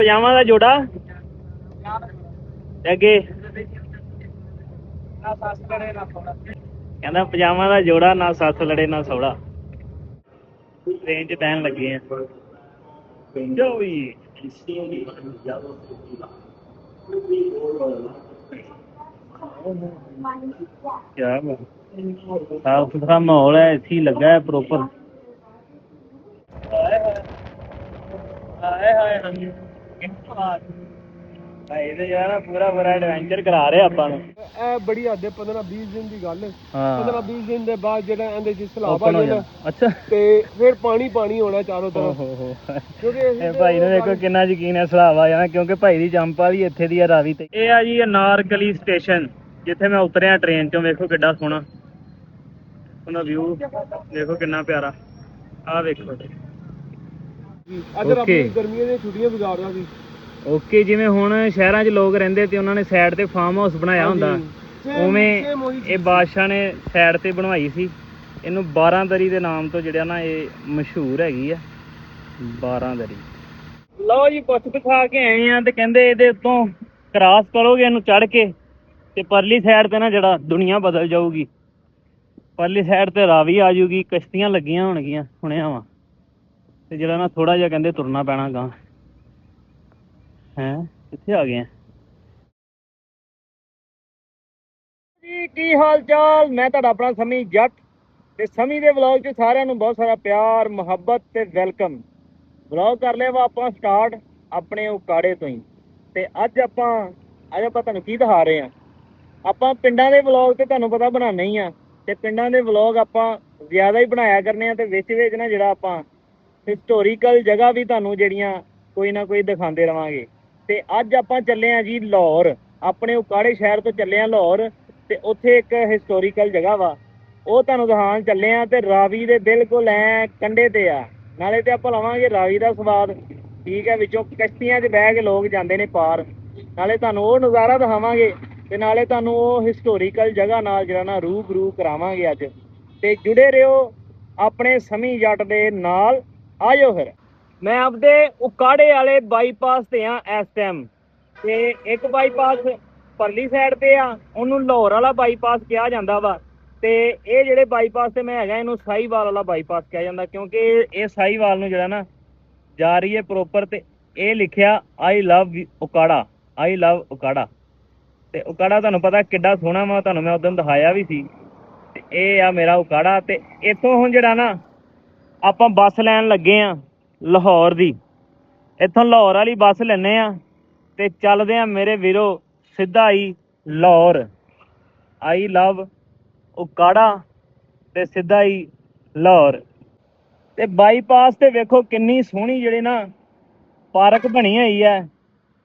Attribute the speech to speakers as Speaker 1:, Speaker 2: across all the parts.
Speaker 1: ਪਜਾਮਾ ਦਾ ਜੋੜਾ ਅੱਗੇ ਕਹਿੰਦਾ ਪਜਾਮਾ ਦਾ ਜੋੜਾ ਨਾ ਸੱਸ ਲੜੇ ਨਾ ਸੌੜਾ। ਟ੍ਰੇਨ 'ਚ ਬਹਿਣ ਲੱਗੇ ਆ। ਕਿਆ ਸਾਫ ਸੁਥਰਾ ਮਾਹੌਲ ਹੈ, ਏਸੀ ਲੱਗਾ ਹੈ ਪ੍ਰੋਪਰ। ਇਹਦੇ ਯਾਰ ਪੂਰਾ ਐਡਵੈਂਚਰ ਕਰਾ ਰਹੇ ਆਪਾਂ ਨੂੰ।
Speaker 2: ਇਹ ਬੜੀ ਹੱਦ 15-20 ਦਿਨ ਦੀ ਗੱਲ ਹੈ।
Speaker 1: ਹਾਂ
Speaker 2: 15-20 ਦਿਨ ਦੇ ਬਾਅਦ ਜਿਹੜਾ ਇਹਦੇ ਚ ਸਲਾਬ ਆ ਜਾਣਾ।
Speaker 1: ਅੱਛਾ
Speaker 2: ਤੇ ਫਿਰ ਪਾਣੀ ਹੋਣਾ ਚਾਰੋਂ ਤਰਫ।
Speaker 1: ਕਿਉਂਕਿ ਇਹ ਭਾਈ ਨੂੰ ਦੇਖੋ ਕਿੰਨਾ ਯਕੀਨ ਹੈ ਸਲਾਬ ਆ ਜਾਣਾ, ਕਿਉਂਕਿ ਭਾਈ ਦੀ ਜੰਪ ਵਾਲੀ ਇੱਥੇ ਦੀ ਆ ਰਾਵੀ ਤੇ। ਇਹ ਆ ਜੀ ਅਨਾਰਕਲੀ ਸਟੇਸ਼ਨ, ਜਿੱਥੇ ਮੈਂ ਉਤਰਿਆ ਟ੍ਰੇਨ ਚੋਂ। ਵੇਖੋ ਕਿੱਡਾ ਸੋਹਣਾ ਉਹਦਾ ਵਿਊ, ਦੇਖੋ ਕਿੰਨਾ ਪਿਆਰਾ। ਆਹ ਵੇਖੋ
Speaker 2: ਅਗਰ ਆਪਣੀ ਗਰਮੀਆਂ ਦੀਆਂ ਛੁੱਟੀਆਂ ਗੁਜ਼ਾਰਦਾ ਸੀ।
Speaker 1: ਓਕੇ, ਜਿਵੇਂ ਹੁਣ ਸ਼ਹਿਰਾਂ 'ਚ ਲੋਕ ਰਹਿੰਦੇ ਤੇ ਉਹਨਾਂ ਨੇ ਸਾਈਡ ਤੇ ਫਾਰਮ ਹਾਊਸ ਬਣਾਇਆ ਹੁੰਦਾ, ਉਵੇਂ ਇਹ ਬਾਦਸ਼ਾਹ ਨੇ ਸਾਈਡ ਤੇ ਬਣਵਾਈ ਸੀ। ਇਹਨੂੰ 12 ਦਰੀ ਦੇ ਨਾਮ ਤੋਂ ਜਿਹੜਾ ਨਾ ਇਹ ਮਸ਼ਹੂਰ ਹੈਗੀ ਆ, 12 ਦਰੀ। ਲਓ ਜੀ, ਪੁੱਛ ਦਿਖਾ ਕੇ ਆਏ ਆ ਤੇ ਕਹਿੰਦੇ ਇਹਦੇ ਉੱਤੋਂ ਕ੍ਰਾਸ ਕਰੋਗੇ ਇਹਨੂੰ ਚੜ੍ਹ ਕੇ ਤੇ ਪਰਲੀ ਸਾਈਡ ਤੇ ਨਾ ਜਿਹੜਾ ਦੁਨੀਆ ਬਦਲ ਜਾਊਗੀ। ਪਰਲੀ ਸਾਈਡ ਤੇ ਰਾਵੀ ਆ ਜੂਗੀ, ਕਸ਼ਤੀਆਂ ਲੱਗੀਆਂ ਹੋਣਗੀਆਂ ਸੁਣਿਆ ਵਾ, ਤੇ ਜਿਹੜਾ ਨਾ ਥੋੜਾ ਜਿਹਾ ਕਹਿੰਦੇ ਤੁਰਨਾ ਪੈਣਾ ਗਾਂ। ਹੈਂ, ਕਿੱਥੇ ਆ ਗਏ ਆ ਜੀ? ਕੀ ਹਾਲ ਚਾਲ? ਮੈਂ ਤੁਹਾਡਾ ਆਪਣਾ ਸਮੀ ਜੱਟ, ਤੇ ਸਮੀ ਦੇ ਵਲੌਗ 'ਚ ਸਾਰਿਆਂ ਨੂੰ ਬਹੁਤ ਸਾਰਾ ਪਿਆਰ, ਮੁਹੱਬਤ ਤੇ ਵੈਲਕਮ। ਵਲੌਗ ਕਰ ਲਿਆ ਵਾ ਆਪਾਂ ਸਟਾਰਟ ਆਪਣੇ ਉਕਾੜੇ ਤੋਂ ਹੀ। ਤੇ ਅੱਜ ਆਪਾਂ ਤੁਹਾਨੂੰ ਕੀ ਦਿਖਾ ਰਹੇ ਆ। ਆਪਾਂ ਪਿੰਡਾਂ ਦੇ ਵਲੌਗ ਤੇ ਤੁਹਾਨੂੰ ਪਤਾ ਬਣਾਉਣੇ ਹੀ ਆ, ਤੇ ਪਿੰਡਾਂ ਦੇ ਵਲੌਗ ਆਪਾਂ ਜ਼ਿਆਦਾ ਹੀ ਬਣਾਇਆ ਕਰਨੇ ਆ। ਤੇ ਵਿੱਚ ਨਾ ਜਿਹੜਾ ਆਪਾਂ ਹਿਸਟੋਰੀਕਲ ਜਗ੍ਹਾ ਵੀ ਤੁਹਾਨੂੰ ਜਿਹੜੀਆਂ ਕੋਈ ਨਾ ਕੋਈ ਦਿਖਾਉਂਦੇ ਰਵਾਂਗੇ। ਤੇ ਅੱਜ ਆਪਾਂ ਚੱਲੇ ਆ ਜੀ ਲਾਹੌਰ, ਆਪਣੇ ਉਕਾੜੇ ਸ਼ਹਿਰ ਤੋਂ ਚੱਲੇ ਆ ਲਾਹੌਰ। ਤੇ ਉੱਥੇ ਇੱਕ ਹਿਸਟੋਰੀਕਲ ਜਗ੍ਹਾ ਵਾ, ਉਹ ਤੁਹਾਨੂੰ ਦਿਖਾਉਣ ਚੱਲੇ ਆ। ਤੇ ਰਾਵੀ ਦੇ ਬਿਲਕੁਲ ਐ ਕੰਢੇ ਤੇ ਆ। ਨਾਲੇ ਤੇ ਆਪਾਂ ਲਵਾਂਗੇ ਰਾਵੀ ਦਾ ਸਵਾਦ, ਠੀਕ ਹੈ। ਵਿੱਚੋਂ ਕਸ਼ਤੀਆਂ 'ਚ ਬਹਿ ਕੇ ਲੋਕ ਜਾਂਦੇ ਨੇ ਪਾਰ। ਨਾਲੇ ਤੁਹਾਨੂੰ ਉਹ ਨਜ਼ਾਰਾ ਦਿਖਾਵਾਂਗੇ, ਤੇ ਨਾਲੇ ਤੁਹਾਨੂੰ ਉਹ ਹਿਸਟੋਰੀਕਲ ਜਗ੍ਹਾ ਨਾਲ ਜਿਹੜਾ ਨਾ ਰੂਬਰੂ ਕਰਾਵਾਂਗੇ ਅੱਜ। ਤੇ ਜੁੜੇ ਰਹੋ ਆਪਣੇ ਸਮੀ ਜੱਟ ਦੇ ਨਾਲ। ਆਜੋ ਫਿਰ। ਮੈਂ ਆਪਦੇ ਉਕਾੜੇ ਵਾਲੇ ਬਾਈਪਾਸ ਤੇ ਆ ਇਸ ਟਾਈਮ। ਤੇ ਇੱਕ ਬਾਈਪਾਸ ਪਰਲੀ ਸਾਈਡ ਤੇ ਆ, ਉਹਨੂੰ ਲਾਹੌਰ ਵਾਲਾ ਬਾਈਪਾਸ ਕਿਹਾ ਜਾਂਦਾ ਵਾ। ਤੇ ਇਹ ਜਿਹੜੇ ਬਾਈਪਾਸ ਤੇ ਮੈਂ ਹੈਗਾ, ਇਹਨੂੰ ਸਾਹੀਵਾਲ ਵਾਲਾ ਬਾਈਪਾਸ ਕਿਹਾ ਜਾਂਦਾ, ਕਿਉਂਕਿ ਇਹ ਸਾਹੀਵਾਲ ਨੂੰ ਜਿਹੜਾ ਨਾ ਜਾ ਰਹੀ ਹੈ ਪ੍ਰੋਪਰ। ਤੇ ਇਹ ਲਿਖਿਆ ਆਈ ਲਵ ਉਕਾੜਾ, ਆਈ ਲਵ ਉਕਾੜਾ। ਤੇ ਉਕਾੜਾ ਤੁਹਾਨੂੰ ਪਤਾ ਕਿੱਡਾ ਸੋਹਣਾ ਵਾ, ਤੁਹਾਨੂੰ ਮੈਂ ਉਦੋਂ ਦਿਖਾਇਆ ਵੀ ਸੀ। ਤੇ ਇਹ ਆ ਮੇਰਾ ਉਕਾੜਾ। ਤੇ ਇੱਥੋਂ ਹੁਣ ਜਿਹੜਾ ਨਾ ਆਪਾਂ ਬੱਸ ਲੈਣ ਲੱਗੇ ਆ ਲਾਹੌਰ ਦੀ। ਇੱਥੋਂ ਲਾਹੌਰ ਵਾਲੀ ਬੱਸ ਲੈਂਦੇ ਆ ਤੇ ਚੱਲਦੇ ਆ ਮੇਰੇ ਵੀਰੋ ਸਿੱਧਾ ਹੀ ਲਾਹੌਰ। ਆਈ ਲਵ ਉਕਾੜਾ ਤੇ ਸਿੱਧਾ ਹੀ ਲਾਹੌਰ। ਤੇ ਬਾਈਪਾਸ ਤੇ ਵੇਖੋ ਕਿੰਨੀ ਸੋਹਣੀ ਜਿਹੜੀ ਨਾ ਪਾਰਕ ਬਣੀ ਹੋਈ ਹੈ।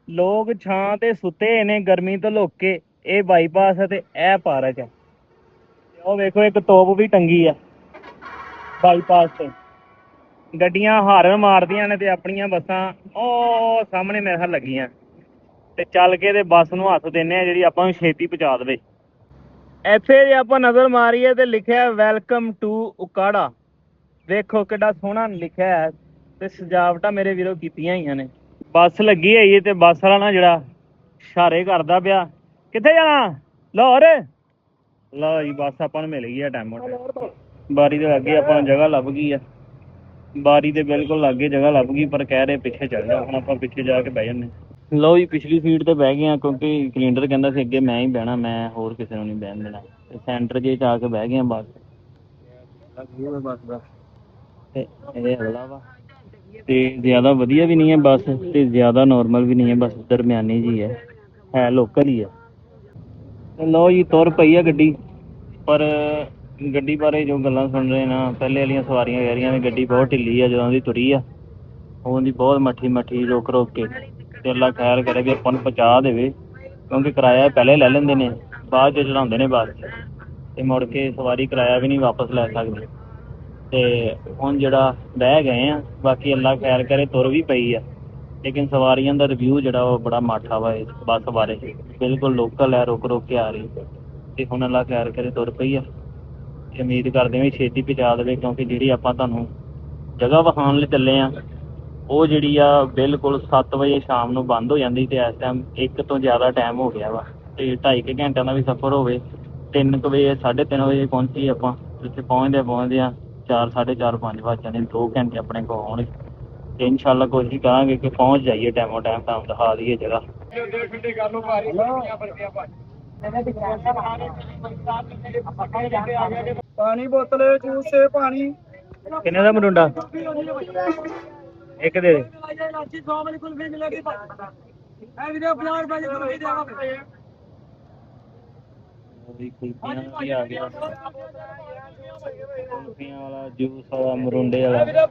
Speaker 1: ਲੋਕ ਛਾਂ ਤੇ ਸੁੱਤੇ ਨੇ ਗਰਮੀ ਤੋਂ ਲੁੱਕ ਕੇ। ਇਹ ਬਾਈਪਾਸ ਹੈ ਤੇ ਇਹ ਪਾਰਕ ਹੈ। ਉਹ ਵੇਖੋ ਇੱਕ ਤੋਪ ਵੀ ਟੰਗੀ ਆ ਬਾਈਪਾਸ ਤੇ। ਗੱਡੀਆਂ ਹਾਰਨ ਮਾਰਦੀਆਂ ਨੇ ਤੇ ਆਪਣੀਆਂ ਬੱਸਾਂ ਉਹ ਸਾਹਮਣੇ ਮੇਰੇ ਖਿਆਲ ਲੱਗੀਆਂ। ਤੇ ਚੱਲ ਕੇ ਤੇ ਬੱਸ ਨੂੰ ਹੱਥ ਦਿੰਦੇ ਆ ਜਿਹੜੀ ਆਪਾਂ ਨੂੰ ਛੇਤੀ ਪਹੁੰਚਾ ਦੇਵੇ। ਇੱਥੇ ਜੇ ਆਪਾਂ ਨਜ਼ਰ ਮਾਰੀਏ ਤੇ ਲਿਖਿਆ ਵੈਲਕਮ ਟੂ ਉਕਾੜਾ। ਵੇਖੋ ਕਿੱਡਾ ਸੋਹਣਾ ਲਿਖਿਆ ਹੈ, ਤੇ ਸਜਾਵਟਾਂ ਮੇਰੇ ਵੀਰੋ ਕੀਤੀਆਂ ਹੋਈਆਂ ਨੇ। ਬੱਸ ਲੱਗੀ ਹੋਈ ਤੇ ਬੱਸ ਵਾਲਾ ਨਾ ਜਿਹੜਾ ਇਸ਼ਾਰੇ ਕਰਦਾ ਪਿਆ, ਕਿੱਥੇ ਜਾਣਾ? ਲਾਹੌਰ। ਲਓ ਜੀ, ਬੱਸ ਆਪਾਂ ਨੂੰ ਮਿਲ ਗਈ ਆ ਟਾਈਮ। ਬਾਰੀ ਦੇ ਅੱਗੇ ਆਪਾਂ ਨੂੰ ਜਗ੍ਹਾ ਲੱਭ ਗਈ ਆ, ਬਾਰੀ ਦੇ ਬਿਲਕੁਲ ਲਾਗੇ ਜਗ੍ਹਾ ਲੱਭ ਗਈ, ਪਰ ਕਹਿ ਰਹੇ ਪਿੱਛੇ ਚੱਲ ਜਾ। ਹੁਣ ਆਪਾਂ ਪਿੱਛੇ ਜਾ ਕੇ ਬਹਿ ਜਾਂਦੇ। ਲਓ ਜੀ, ਪਿਛਲੀ ਸੀਟ ਤੇ ਬਹਿ ਗਏ ਆ, ਕਿਉਂਕਿ ਕੈਲੰਡਰ ਕਹਿੰਦਾ ਸੀ ਅੱਗੇ ਮੈਂ ਹੀ ਬਹਿਣਾ, ਮੈਂ ਹੋਰ ਕਿਸੇ ਨੂੰ ਨਹੀਂ ਬਹਿਣ ਦੇਣਾ। ਤੇ ਸੈਂਟਰ 'ਚ ਆ ਕੇ ਬਹਿ ਗਏ ਆ ਬੱਸ ਦਾ। ਤੇ ਇਹ ਅਗਲਾ ਵਾ, ਤੇ ਜ਼ਿਆਦਾ ਵਧੀਆ ਵੀ ਨਹੀਂ ਹੈ ਬੱਸ, ਤੇ ਜ਼ਿਆਦਾ ਨੋਰਮਲ ਵੀ ਨਹੀਂ ਹੈ, ਬਸ ਦਰਮਿਆਨੀ ਜੀ ਹੈ ਲੋਕਲ ਹੀ ਹੈ। ਲਓ ਜੀ, ਤੁਰ ਪਈ ਆ ਗੱਡੀ। ਪਰ ਗੱਡੀ ਬਾਰੇ ਜੋ ਗੱਲਾਂ ਸੁਣ ਰਹੇ ਨਾ, ਪਹਿਲੇ ਵਾਲੀਆਂ ਸਵਾਰੀਆਂ ਕਹਿ ਰਹੀਆਂ ਨੇ ਗੱਡੀ ਬਹੁਤ ਢਿੱਲੀ ਆ ਜਦੋਂ ਦੀ ਤੁਰੀ ਆ। ਉਹਦੀ ਬਹੁਤ ਮੱਠੀ ਰੁਕ ਕੇ। ਤੇ ਅੱਲਾ ਖੈਰ ਕਰੇ ਵੀ ਆਪਾਂ ਨੂੰ ਪਹੁੰਚਾ ਦੇਵੇ, ਕਿਉਂਕਿ ਕਿਰਾਇਆ ਪਹਿਲੇ ਲੈ ਲੈਂਦੇ ਨੇ, ਬਾਅਦ 'ਚ ਚੜਾਉਂਦੇ ਨੇ ਬੱਸ। ਤੇ ਮੁੜ ਕੇ ਸਵਾਰੀ ਕਿਰਾਇਆ ਵੀ ਨਹੀਂ ਵਾਪਸ ਲੈ ਸਕਦੇ। ਤੇ ਹੁਣ ਜਿਹੜਾ ਬਹਿ ਗਏ ਆ, ਬਾਕੀ ਅੱਲਾ ਖੈਰ ਕਰੇ ਤੁਰ ਵੀ ਪਈ ਆ। ਲੇਕਿਨ ਸਵਾਰੀਆਂ ਦਾ ਰਿਵਿਊ ਜਿਹੜਾ ਉਹ ਬੜਾ ਮਾਠਾ ਵਾ ਇਸ ਬੱਸ ਬਾਰੇ। ਬਿਲਕੁਲ ਲੋਕਲ ਹੈ, ਰੁਕ ਕੇ ਆ ਰਹੀ। ਤੇ ਹੁਣ ਅੱਲਾ ਖੈਰ ਕਰੇ ਤੁਰ ਪਈ ਆ। ਤੇ ਉਮੀਦ ਕਰਦੇ ਵੀ ਛੇਤੀ ਪਹੁੰਚਾ ਦੇਵੇ, ਕਿਉਂਕਿ ਜਿਹੜੀ ਆਪਾਂ ਤੁਹਾਨੂੰ ਜਗ੍ਹਾ ਵਿਖਾਉਣ ਲਈ ਚੱਲੇ ਆ ਉਹ ਜਿਹੜੀ ਆ ਬਿਲਕੁਲ 7 ਵਜੇ ਸ਼ਾਮ ਨੂੰ ਬੰਦ ਹੋ ਜਾਂਦੀ ਤੇ ਇਸ ਟਾਈਮ 1 ਤੋਂ ਜ਼ਿਆਦਾ ਟਾਈਮ ਹੋ ਗਿਆ ਵਾ ਤੇ 2.5 ਘੰਟਿਆਂ ਦਾ ਵੀ ਸਫ਼ਰ ਹੋਵੇ 3 ਵਜੇ 3:30 ਵਜੇ ਪਹੁੰਚੀ ਆਪਾਂ ਜਿੱਥੇ ਪਹੁੰਚਦੇ ਆ 4 4:30 5 ਵੱਜ ਜਾਣੇ 2 ਘੰਟੇ ਆਪਣੇ ਕੋਲ ਆਉਣਗੇ ਤੇ ਇਨਸ਼ਾਅੱਲਾ ਕੋਸ਼ਿਸ਼ ਕਰਾਂਗੇ ਕਿ ਪਹੁੰਚ ਜਾਈਏ ਟਾਈਮੋਂ ਟਾਈਮ ਤੁਹਾਨੂੰ ਦਿਖਾ ਦਈਏ ਜਗ੍ਹਾ
Speaker 2: ਪਾਣੀ ਬੋਤਲ ਜੂਸ ਪਾਣੀ
Speaker 1: ਕਿੰਨੇ ਦਾ ਮਰੁੰਡਾ ਇੱਕ ਦੇ ਦੇ ਕੁਲਫੀਆਂ ਆ ਗਿਆ ਕੁਲਫੀਆਂ ਵਾਲਾ ਜੂਸ ਵਾਲਾ ਮਰੁੰਡੇ ਵਾਲਾ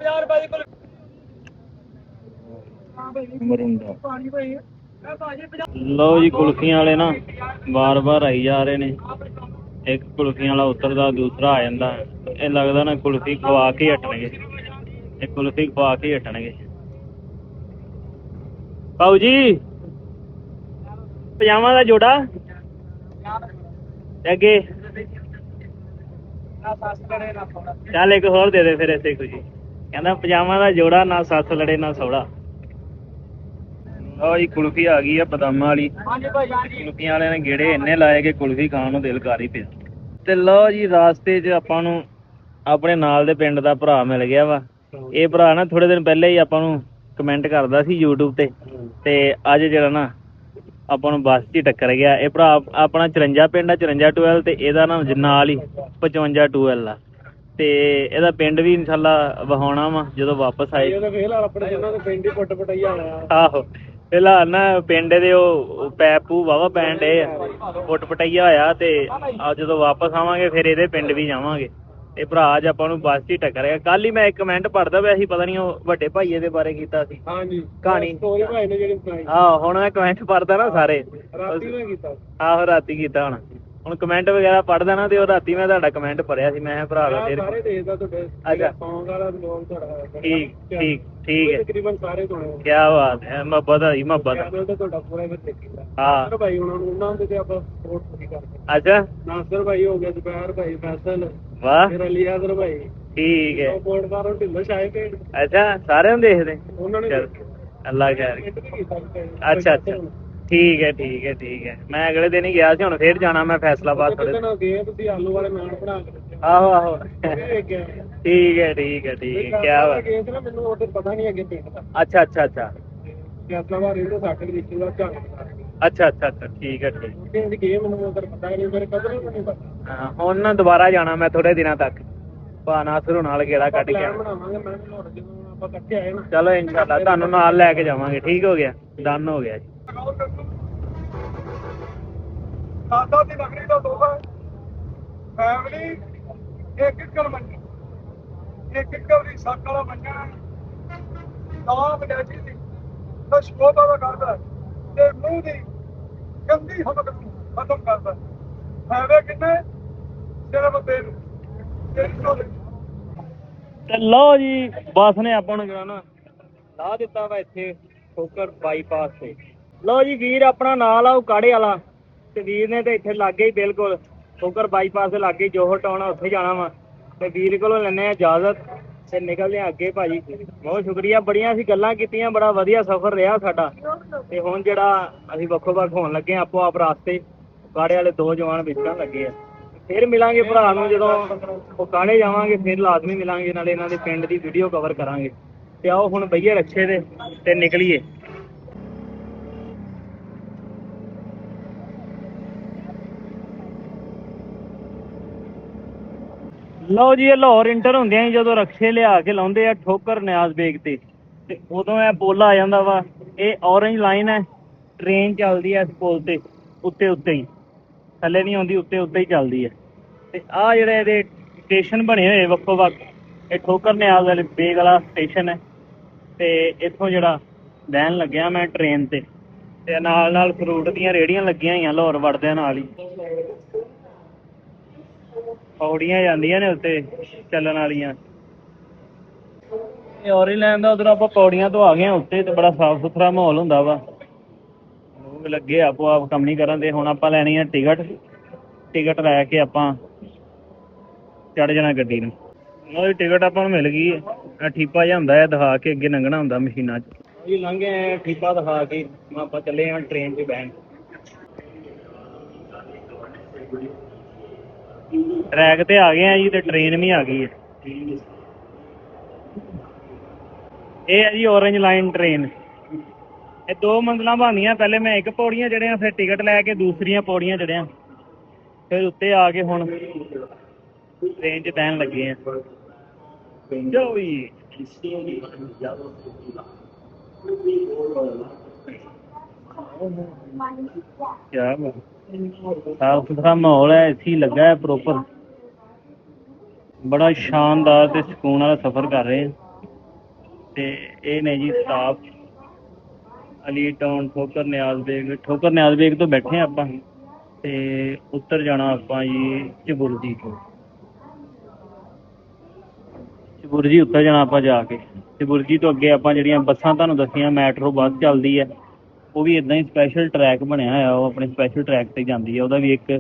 Speaker 1: ਮਰੁੰਡਾ ਲਓ ਜੀ ਕੁਲਫੀਆਂ ਵਾਲੇ ਨਾ ਵਾਰ-ਵਾਰ ਆਈ ਜਾ ਰਹੇ ਨੇ ਇੱਕ ਕੁਲਫੀਆਂ ਵਾਲਾ ਉਤਰਦਾ ਦੂਸਰਾ ਆ ਜਾਂਦਾ ਇਹ ਲੱਗਦਾ ਨਾ ਕੁਲਫੀ ਖਵਾ ਕੇ ਹਟਣਗੇ ਇਹ ਕੁਲਫੀ ਖਵਾ ਕੇ ਹਟਣਗੇ ਭਾਊ ਜੀ ਪਜਾਮਾ ਦਾ ਜੋੜਾ ਅੱਗੇ ਚੱਲ ਇੱਕ ਹੋਰ ਦੇ ਦੇ ਫਿਰ ਇਸੇ ਖੁਸ਼ੀ ਕਹਿੰਦਾ ਪਜਾਮਾ ਦਾ ਜੋੜਾ ਨਾ ਸੱਸ ਲੜੇ ਨਾ ਸੌੜਾ ਲਓ ਜੀ ਕੁਲਫੀ ਆ ਗਈ ਆ ਬਦਾਮਾਂ ਵਾਲੀ ਕੁਲਫੀਆਂ ਵਾਲਿਆਂ ਨੇ ਗੇੜੇ ਇੰਨੇ ਲਾਏ ਕਿ ਕੁਲਫੀ ਖਾਣ ਨੂੰ ਦਿਲ ਕਰ ਹੀ ਪਿਆ ਤੇ ਲਓ ਜੀ ਰਾਸਤੇ 'ਚ ਆਪਾਂ ਨੂੰ ਆਪਣੇ ਨਾਲ ਦੇ ਪਿੰਡ ਦਾ ਭਰਾ ਮਿਲ ਗਿਆ ਵਾ ਇਹ ਭਰਾ ਨਾ ਥੋੜੇ ਦਿਨ ਪਹਿਲੇ ਹੀ ਆਪਾਂ ਨੂੰ ਕਮੈਂਟ ਕਰਦਾ ਸੀ YouTube ਤੇ ਅੱਜ ਜਿਹੜਾ ਨਾ ਆਪਾਂ ਨੂੰ ਬੱਸ 'ਚ ਟੱਕਰ ਗਿਆ ਇਹ ਭਰਾ ਆਪਣਾ 54 ਪਿੰਡ ਆ 54 12 ਤੇ ਇਹਦਾ ਨਾਮ ਨਾਲ ਹੀ 55 12 ਆ ਤੇ ਇਹਦਾ ਪਿੰਡ ਵੀ ਇਨਸ਼ਾਅੱਲਾ ਵਹਾਉਣਾ ਵਾ ਜਦੋਂ ਵਾਪਸ ਆਏ ਆਹੋ ਫਿਲਹਾਲ ਨਾ ਪਿੰਡ ਦੇ ਉਹ ਪੈਪੂ ਵਾਵਾ ਪੈਣ ਡੇ ਆ ਪੁੱਟ ਪਟਈਆ ਹੋਇਆ ਤੇ ਜਦੋਂ ਵਾਪਸ ਆਵਾਂਗੇ ਫਿਰ ਇਹਦੇ ਪਿੰਡ ਵੀ ਜਾਵਾਂਗੇ ਤੇ ਭਰਾ ਅੱਜ ਆਪਾਂ ਨੂੰ ਬੱਸ 'ਚ ਹੀ ਟੱਕਰਿਆ ਕੱਲ ਹੀ ਮੈਂ ਇੱਕ ਕਮੈਂਟ ਪੜ੍ਹਦਾ ਪਿਆ ਸੀ ਪਤਾ ਨਹੀਂ ਉਹ ਵੱਡੇ ਭਾਈਏ ਦੇ ਬਾਰੇ ਕੀਤਾ ਸੀ ਕਹਾਣੀ ਆਹੋ ਹੁਣ ਮੈਂ ਕਮੈਂਟ ਪੜ੍ਹਦਾ ਨਾ ਸਾਰੇ ਆਹੋ ਰਾਤੀ ਕੀਤਾ ਹੁਣ ਕਮੈਂਟ ਵਗੈਰਾ ਪੜ੍ਹਦਾ ਨਾ ਤੇ ਉਹ ਰਾਤੀ ਮੈਂ ਤੁਹਾਡਾ ਕਮੈਂਟ ਪੜ੍ਹਿਆ ਸੀ ਮੈਂ ਭਰਾ ਦਾ ਤੇਰੇ ਅੱਛਾ ਠੀਕ ਠੀਕ ਠੀਕ ਹੈ ਤਕਰੀਬਨ ਸਾਰੇ ਸੁਣੇ ਕੀ ਬਾਤ ਹੈ ਮੁਹੱਬਤ ਆਈ ਮੁਹੱਬਤ ਹਾਂ ਭਾਈ ਉਹਨਾਂ ਦੇ ਤੇ ਆਪਾਂ ਸਪੋਰਟ ਪੂਰੀ ਕਰਦੇ ਅੱਛਾ ਨਾਸਰ ਭਾਈ ਹੋ ਗਿਆ ਜ਼ੁਬੈਰ ਭਾਈ ਫੈਸਲ ਵਾਹ ਫਿਰ ਅਲੀ ਆਦਰ ਭਾਈ ਠੀਕ ਹੈ ਸਪੋਰਟ ਮਾਰੋ ਢਿੱਲੋਂ ਸ਼ਾਇਦ ਤੇ ਅੱਛਾ ਸਾਰਿਆਂ ਨੂੰ ਦੇਖਦੇ ਉਹਨਾਂ ਨੇ ਅੱਲਾ ਖੈਰ ਅੱਛਾ ਅੱਛਾ ਠੀਕ ਹੈ ਠੀਕ ਹੈ ਠੀਕ ਹੈ ਮੈਂ ਅਗਲੇ ਦਿਨ ਹੀ ਗਿਆ ਸੀ ਹੁਣ ਫੇਰ ਜਾਣਾ ਮੈਂ ਫੈਸਲਾਬਾਦ ਥੋੜੇ ਦਿਨ ਗਏ ਤੁਸੀਂ ਆਲੂ ਵਾਲੇ ਨਾਨ ਬਣਾ ਕੇ ਆਹੋ ਆਹੋ ਠੀਕ ਹੈ ਠੀਕ ਹੈ ਠੀਕ ਹੈ ਕਿਆ ਬਾਤ ਗਏ ਸੀ ਨਾ ਮੈਨੂੰ ਉਹਦੇ ਪਤਾ ਨਹੀਂ ਅੱਗੇ ਪਿੰਡ ਦਾ ਅੱਛਾ ਅੱਛਾ ਅੱਛਾ ਫੈਸਲਾਬਾਦ ਰੇਡੀਓ ਸਾਡੇ ਵਿੱਚ ਦਾ ਝਾੜ ਅੱਛਾ ਅੱਛਾ ਅੱਛਾ ਠੀਕ ਹੈ ਠੀਕ ਹੈ ਗਏ ਮੈਨੂੰ ਉਧਰ ਪਤਾ ਨਹੀਂ ਮੇਰੇ ਕਦਰ ਨਹੀਂ ਪਤਾ ਹਾਂ ਹੁਣ ਨਾ ਦੁਬਾਰਾ ਜਾਣਾ ਮੈਂ ਥੋੜੇ ਦਿਨਾਂ ਤੱਕ ਭਾਣਾ ਸਿਰੋਂ ਨਾਲ ਗੇੜਾ ਕੱਢ ਕੇ ਬਣਾਵਾਂਗੇ ਮੈਂ ਵੀ ਲੋੜ ਜਦੋਂ ਆਪਾਂ ਇਕੱਠੇ ਆਏ ਨਾ ਚਲੋ ਇਨਸ਼ਾਅੱਲਾ ਤੁਹਾਨੂੰ ਨਾਲ ਲੈ ਕੇ ਜਾਵਾਂਗੇ ਠੀਕ ਹੋ ਗਿਆ ਡਨ ਹੋ ਗਿਆ ਜੀ
Speaker 2: ਦਾਦਾ ਦੀ ਨਗਰੀ ਦਾ ਦੋਹਾ ਫੈਮਿਲੀ ਇੱਕ ਇੱਕਰ ਮੰਨੀ ਇੱਕ ਇੱਕਰ ਦੀ ਸੱਕ ਵਾਲਾ ਮੰਨਣਾ ਨਾਮ ਲੈਜੀ ਦੀ ਤਸ਼ਕੋਤਾ ਦਾ ਕਰਦਾ ਤੇ ਮੂੰਹ ਦੀ ਗੰਦੀ ਹਮਕ ਨੂੰ ਖਤਮ ਕਰਦਾ ਫਾਇਦੇ ਕਿੰਨੇ ਸਿਰਫ ਤਿੰਨ
Speaker 1: ਤੇ ਲਓ ਜੀ ਬੱਸ ਨੇ ਆਪਾਂ ਨੂੰ ਜਿਹੜਾ ਨਾ ਲਾ ਦਿੱਤਾ ਵਾ ਇੱਥੇ ਠੋਕਰ ਬਾਈਪਾਸ ਤੇ ਲਓ ਜੀ ਵੀਰ ਆਪਣਾ ਨਾਲ ਆ ਉਹ ਕਾੜੇ ਵਾਲਾ ਤੇ ਵੀਰ ਨੇ ਤੇ ਇੱਥੇ ਲਾਗੇ ਹੀ ਬਿਲਕੁਲ ਠੋਕਰ ਬਾਈਪਾਸ ਦੇ ਲਾਗੇ ਜੋਹਰ ਟਾਉਣ ਉੱਥੇ ਜਾਣਾ ਵਾ ਤੇ ਵੀਰ ਕੋਲੋਂ ਲੈਣੇ ਆ ਇਜਾਜ਼ਤ ਤੇ ਨਿਕਲਦੇ ਆ ਅੱਗੇ ਭਾਜੀ ਬਹੁਤ ਸ਼ੁਕਰੀਆ ਬੜੀਆਂ ਅਸੀਂ ਗੱਲਾਂ ਕੀਤੀਆਂ ਬੜਾ ਵਧੀਆ ਸਫ਼ਰ ਰਿਹਾ ਸਾਡਾ ਤੇ ਹੁਣ ਜਿਹੜਾ ਅਸੀਂ ਵੱਖੋ ਵੱਖ ਹੋਣ ਲੱਗੇ ਆਪੋ ਆਪ ਰਾਸਤੇ ਕਾੜੇ ਵਾਲੇ ਦੋ ਜਵਾਨ ਵਿਚਰਨ ਲੱਗੇ ਆ ਫਿਰ ਮਿਲਾਂਗੇ ਭਰਾ ਨੂੰ ਜਦੋਂ ਉਹ ਕਾੜੇ ਜਾਵਾਂਗੇ ਫਿਰ ਲਾਜ਼ਮੀ ਮਿਲਾਂਗੇ ਨਾਲੇ ਇਹਨਾਂ ਦੇ ਪਿੰਡ ਦੀ ਵੀਡੀਓ ਕਵਰ ਕਰਾਂਗੇ ਤੇ ਆਓ ਹੁਣ ਬਈਏ ਰੱਛੇ ਦੇ ਤੇ ਨਿਕਲੀਏ ਲਓ ਜੀ ਇਹ ਲਾਹੌਰ ਇੰਟਰ ਹੁੰਦਿਆਂ ਹੀ ਜਦੋਂ ਰਕਸ਼ੇ ਲਿਆ ਕੇ ਲਾਉਂਦੇ ਆ ਠੋਕਰ ਨਿਆਜ਼ ਬੇਗ ਤੇ ਉਦੋਂ ਇਹ ਪੁੱਲ ਆ ਜਾਂਦਾ ਵਾ ਇਹ ਔਰੰਜ ਲਾਈਨ ਹੈ ਟ੍ਰੇਨ ਚੱਲਦੀ ਹੈ ਇਸ ਪੁੱਲ ਤੇ ਉੱਤੇ ਹੀ ਥੱਲੇ ਨਹੀਂ ਆਉਂਦੀ ਉੱਤੇ ਹੀ ਚੱਲਦੀ ਹੈ ਤੇ ਆਹ ਜਿਹੜੇ ਇਹਦੇ ਸਟੇਸ਼ਨ ਬਣੇ ਹੋਏ ਵੱਖੋ ਵੱਖ ਇਹ ਠੋਕਰ ਨਿਆਜ਼ ਵਾਲੇ ਬੇਗ ਵਾਲਾ ਸਟੇਸ਼ਨ ਹੈ ਤੇ ਇੱਥੋਂ ਜਿਹੜਾ ਬਹਿਣ ਲੱਗਿਆ ਮੈਂ ਟ੍ਰੇਨ ਤੇ ਨਾਲ ਨਾਲ ਫਰੂਟ ਦੀਆਂ ਰੇਹੜੀਆਂ ਲੱਗੀਆਂ ਹੋਈਆਂ ਲਾਹੌਰ ਵੜਦਿਆਂ ਨਾਲ ਹੀ ਪੌੜੀਆਂ ਜਾਂਦੀਆਂ ਨੇ ਉੱਤੇ ਚੱਲਣ ਵਾਲੀਆਂ ਇਹ ਔਰੇਂਜ ਦਾ ਉਧਰ ਆਪਾਂ ਪੌੜੀਆਂ ਤੋਂ ਆ ਗਏ ਉੱਤੇ ਤੇ ਬੜਾ ਸਾਫ ਸੁਥਰਾ ਮਾਹੌਲ ਹੁੰਦਾ ਵਾ ਲੋਕ ਲੱਗੇ ਆਪੋ ਆਪ ਕੰਮ ਨਹੀਂ ਕਰਨ ਦੇ ਹੁਣ ਆਪਾਂ ਲੈਣੀ ਆ ਟਿਕਟ ਲੈ ਕੇ ਆਪਾਂ ਚੜ ਜਾਣਾ ਗੱਡੀ ਨੂੰ ਉਹਦੀ ਟਿਕਟ ਆਪਾਂ ਨੂੰ ਮਿਲ ਗਈ ਹੈ। ਠੀਪਾ ਜਿਹਾ ਹੁੰਦਾ ਹੈ ਦਿਖਾ ਕੇ ਅੱਗੇ ਲੰਘਣਾ ਹੁੰਦਾ ਮਸ਼ੀਨਾਂ 'ਚ ਜੀ ਲੰਘੇ ਠੀਪਾ ਦਿਖਾ ਕੇ ਹੁਣ ਆਪਾਂ ਚੱਲੇ ਹਾਂ ਟ੍ਰੇਨ 'ਚ ਬਹਿਣ। ਟਰੈਕ ਤੇ ਆ ਗਏ ਆ ਜੀ ਤੇ ਟ੍ਰੇਨ ਵੀ ਆ ਗਈ ਹੈ। ਇਹ ਹੈ ਜੀ ਔਰੰਜ ਲਾਈਨ ਟ੍ਰੇਨ। ਇਹ 2 ਮੰਜ਼ਲਾਂ ਬਣਦੀਆਂ। ਪਹਿਲੇ ਮੈਂ ਇੱਕ ਪੌੜੀਆਂ ਚੜ੍ਹਿਆ ਫਿਰ ਟਿਕਟ ਲੈ ਕੇ ਦੂਸਰੀਆਂ ਪੌੜੀਆਂ ਚੜ੍ਹਿਆ ਫਿਰ ਉੱਤੇ ਆ ਕੇ ਹੁਣ ਟ੍ਰੇਨ 'ਚ ਬਹਿਣ ਲੱਗੇ ਆ। ਜਾਓ ਜੀ। ਕਿਆ ਸਾਫ ਸੁਥਰਾ ਮਾਹੌਲ ਹੈ। ਏਸੀ ਲੱਗਾ ਹੈ ਪ੍ਰੋਪਰ। ਬੜਾ ਸ਼ਾਨਦਾਰ ਤੇ ਸਕੂਨ ਵਾਲਾ ਸਫ਼ਰ ਕਰ ਰਹੇ ਹਾਂ। ਤੇ ਇਹ ਨੇ ਜੀ ਸਟਾਫ ਅਲੀ ਟਾਊਨ ਠੋਕਰ ਨਿਆਜ਼ ਬੇਗ ਤੋਂ ਬੈਠੇ ਆਪਾਂ ਤੇ ਉੱਤਰ ਜਾਣਾ ਆਪਾਂ ਜੀ ਚਬੁਰਜੀ ਉੱਤਰ ਜਾਣਾ ਆਪਾਂ ਜਾ ਕੇ। ਚਬੁਰਜੀ ਤੋਂ ਅੱਗੇ ਆਪਾਂ ਜਿਹੜੀਆਂ ਬੱਸਾਂ ਤੁਹਾਨੂੰ ਦੱਸੀਆਂ ਮੈਟਰੋ ਬੱਸ ਚੱਲਦੀ ਹੈ ਉਹ ਵੀ ਇੱਦਾਂ ਹੀ ਸਪੈਸ਼ਲ ਟਰੈਕ ਬਣਿਆ ਹੋਇਆ। ਉਹ ਆਪਣੇ ਸਪੈਸ਼ਲ ਟਰੈਕ ਤੇ ਜਾਂਦੀ ਹੈ। ਉਹਦਾ ਵੀ ਇੱਕ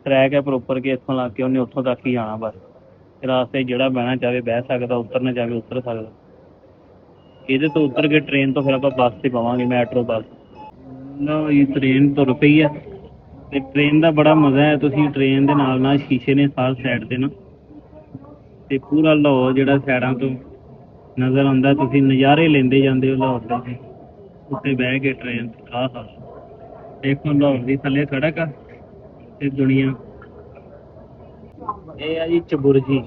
Speaker 1: ਟਰੈਕ ਹੈ ਪ੍ਰੋਪਰ ਕਿ ਇੱਥੋਂ ਲੱਗ ਕੇ ਉਹਨੇ ਉੱਥੋਂ ਤੱਕ ਹੀ ਜਾਣਾ ਬਸ। ਰਾਸਤੇ ਜਿਹੜਾ ਬਹਿਣਾ ਚਾਹੇ ਬਹਿ ਸਕਦਾ, ਉਤਰਨਾ ਚਾਹੇ ਉਤਰ ਸਕਦਾ। ਇਹਦੇ ਤੋਂ ਉਤਰ ਕੇ ਟ੍ਰੇਨ ਤੋਂ ਫਿਰ ਆਪਾਂ ਬੱਸ ਤੇ ਪਾਵਾਂਗੇ ਮੈਟਰੋ ਬੱਸ। ਲਓ ਜੀ ਟ੍ਰੇਨ ਤੁਰ ਪਈ ਹੈ ਤੇ ਟ੍ਰੇਨ ਦਾ ਬੜਾ ਮਜ਼ਾ ਹੈ। ਤੁਸੀਂ ਟ੍ਰੇਨ ਦੇ ਨਾਲ ਸ਼ੀਸ਼ੇ ਨੇ ਸਾਰ ਸਾਈਡ ਤੇ ਨਾ ਤੇ ਪੂਰਾ ਲਾਹੌਰ ਜਿਹੜਾ ਸਾਈਡਾਂ ਤੋਂ ਨਜ਼ਰ ਆਉਂਦਾ। ਤੁਸੀਂ ਨਜ਼ਾਰੇ ਲੈਂਦੇ ਜਾਂਦੇ ਹੋ ਲਾਹੌਰ ਦੇ ਉੱਤੇ ਬਹਿ ਕੇ ਟ੍ਰੇਨ। ਆਹ ਦੇਖੋ ਲਾਹੌਰ ਦੀ ਥੱਲੇ ਸੜਕ ਆ ਤੇ ਦੁਨੀਆ। ਇਹ ਆ ਜੀ ਚਬੁਰਜੀ।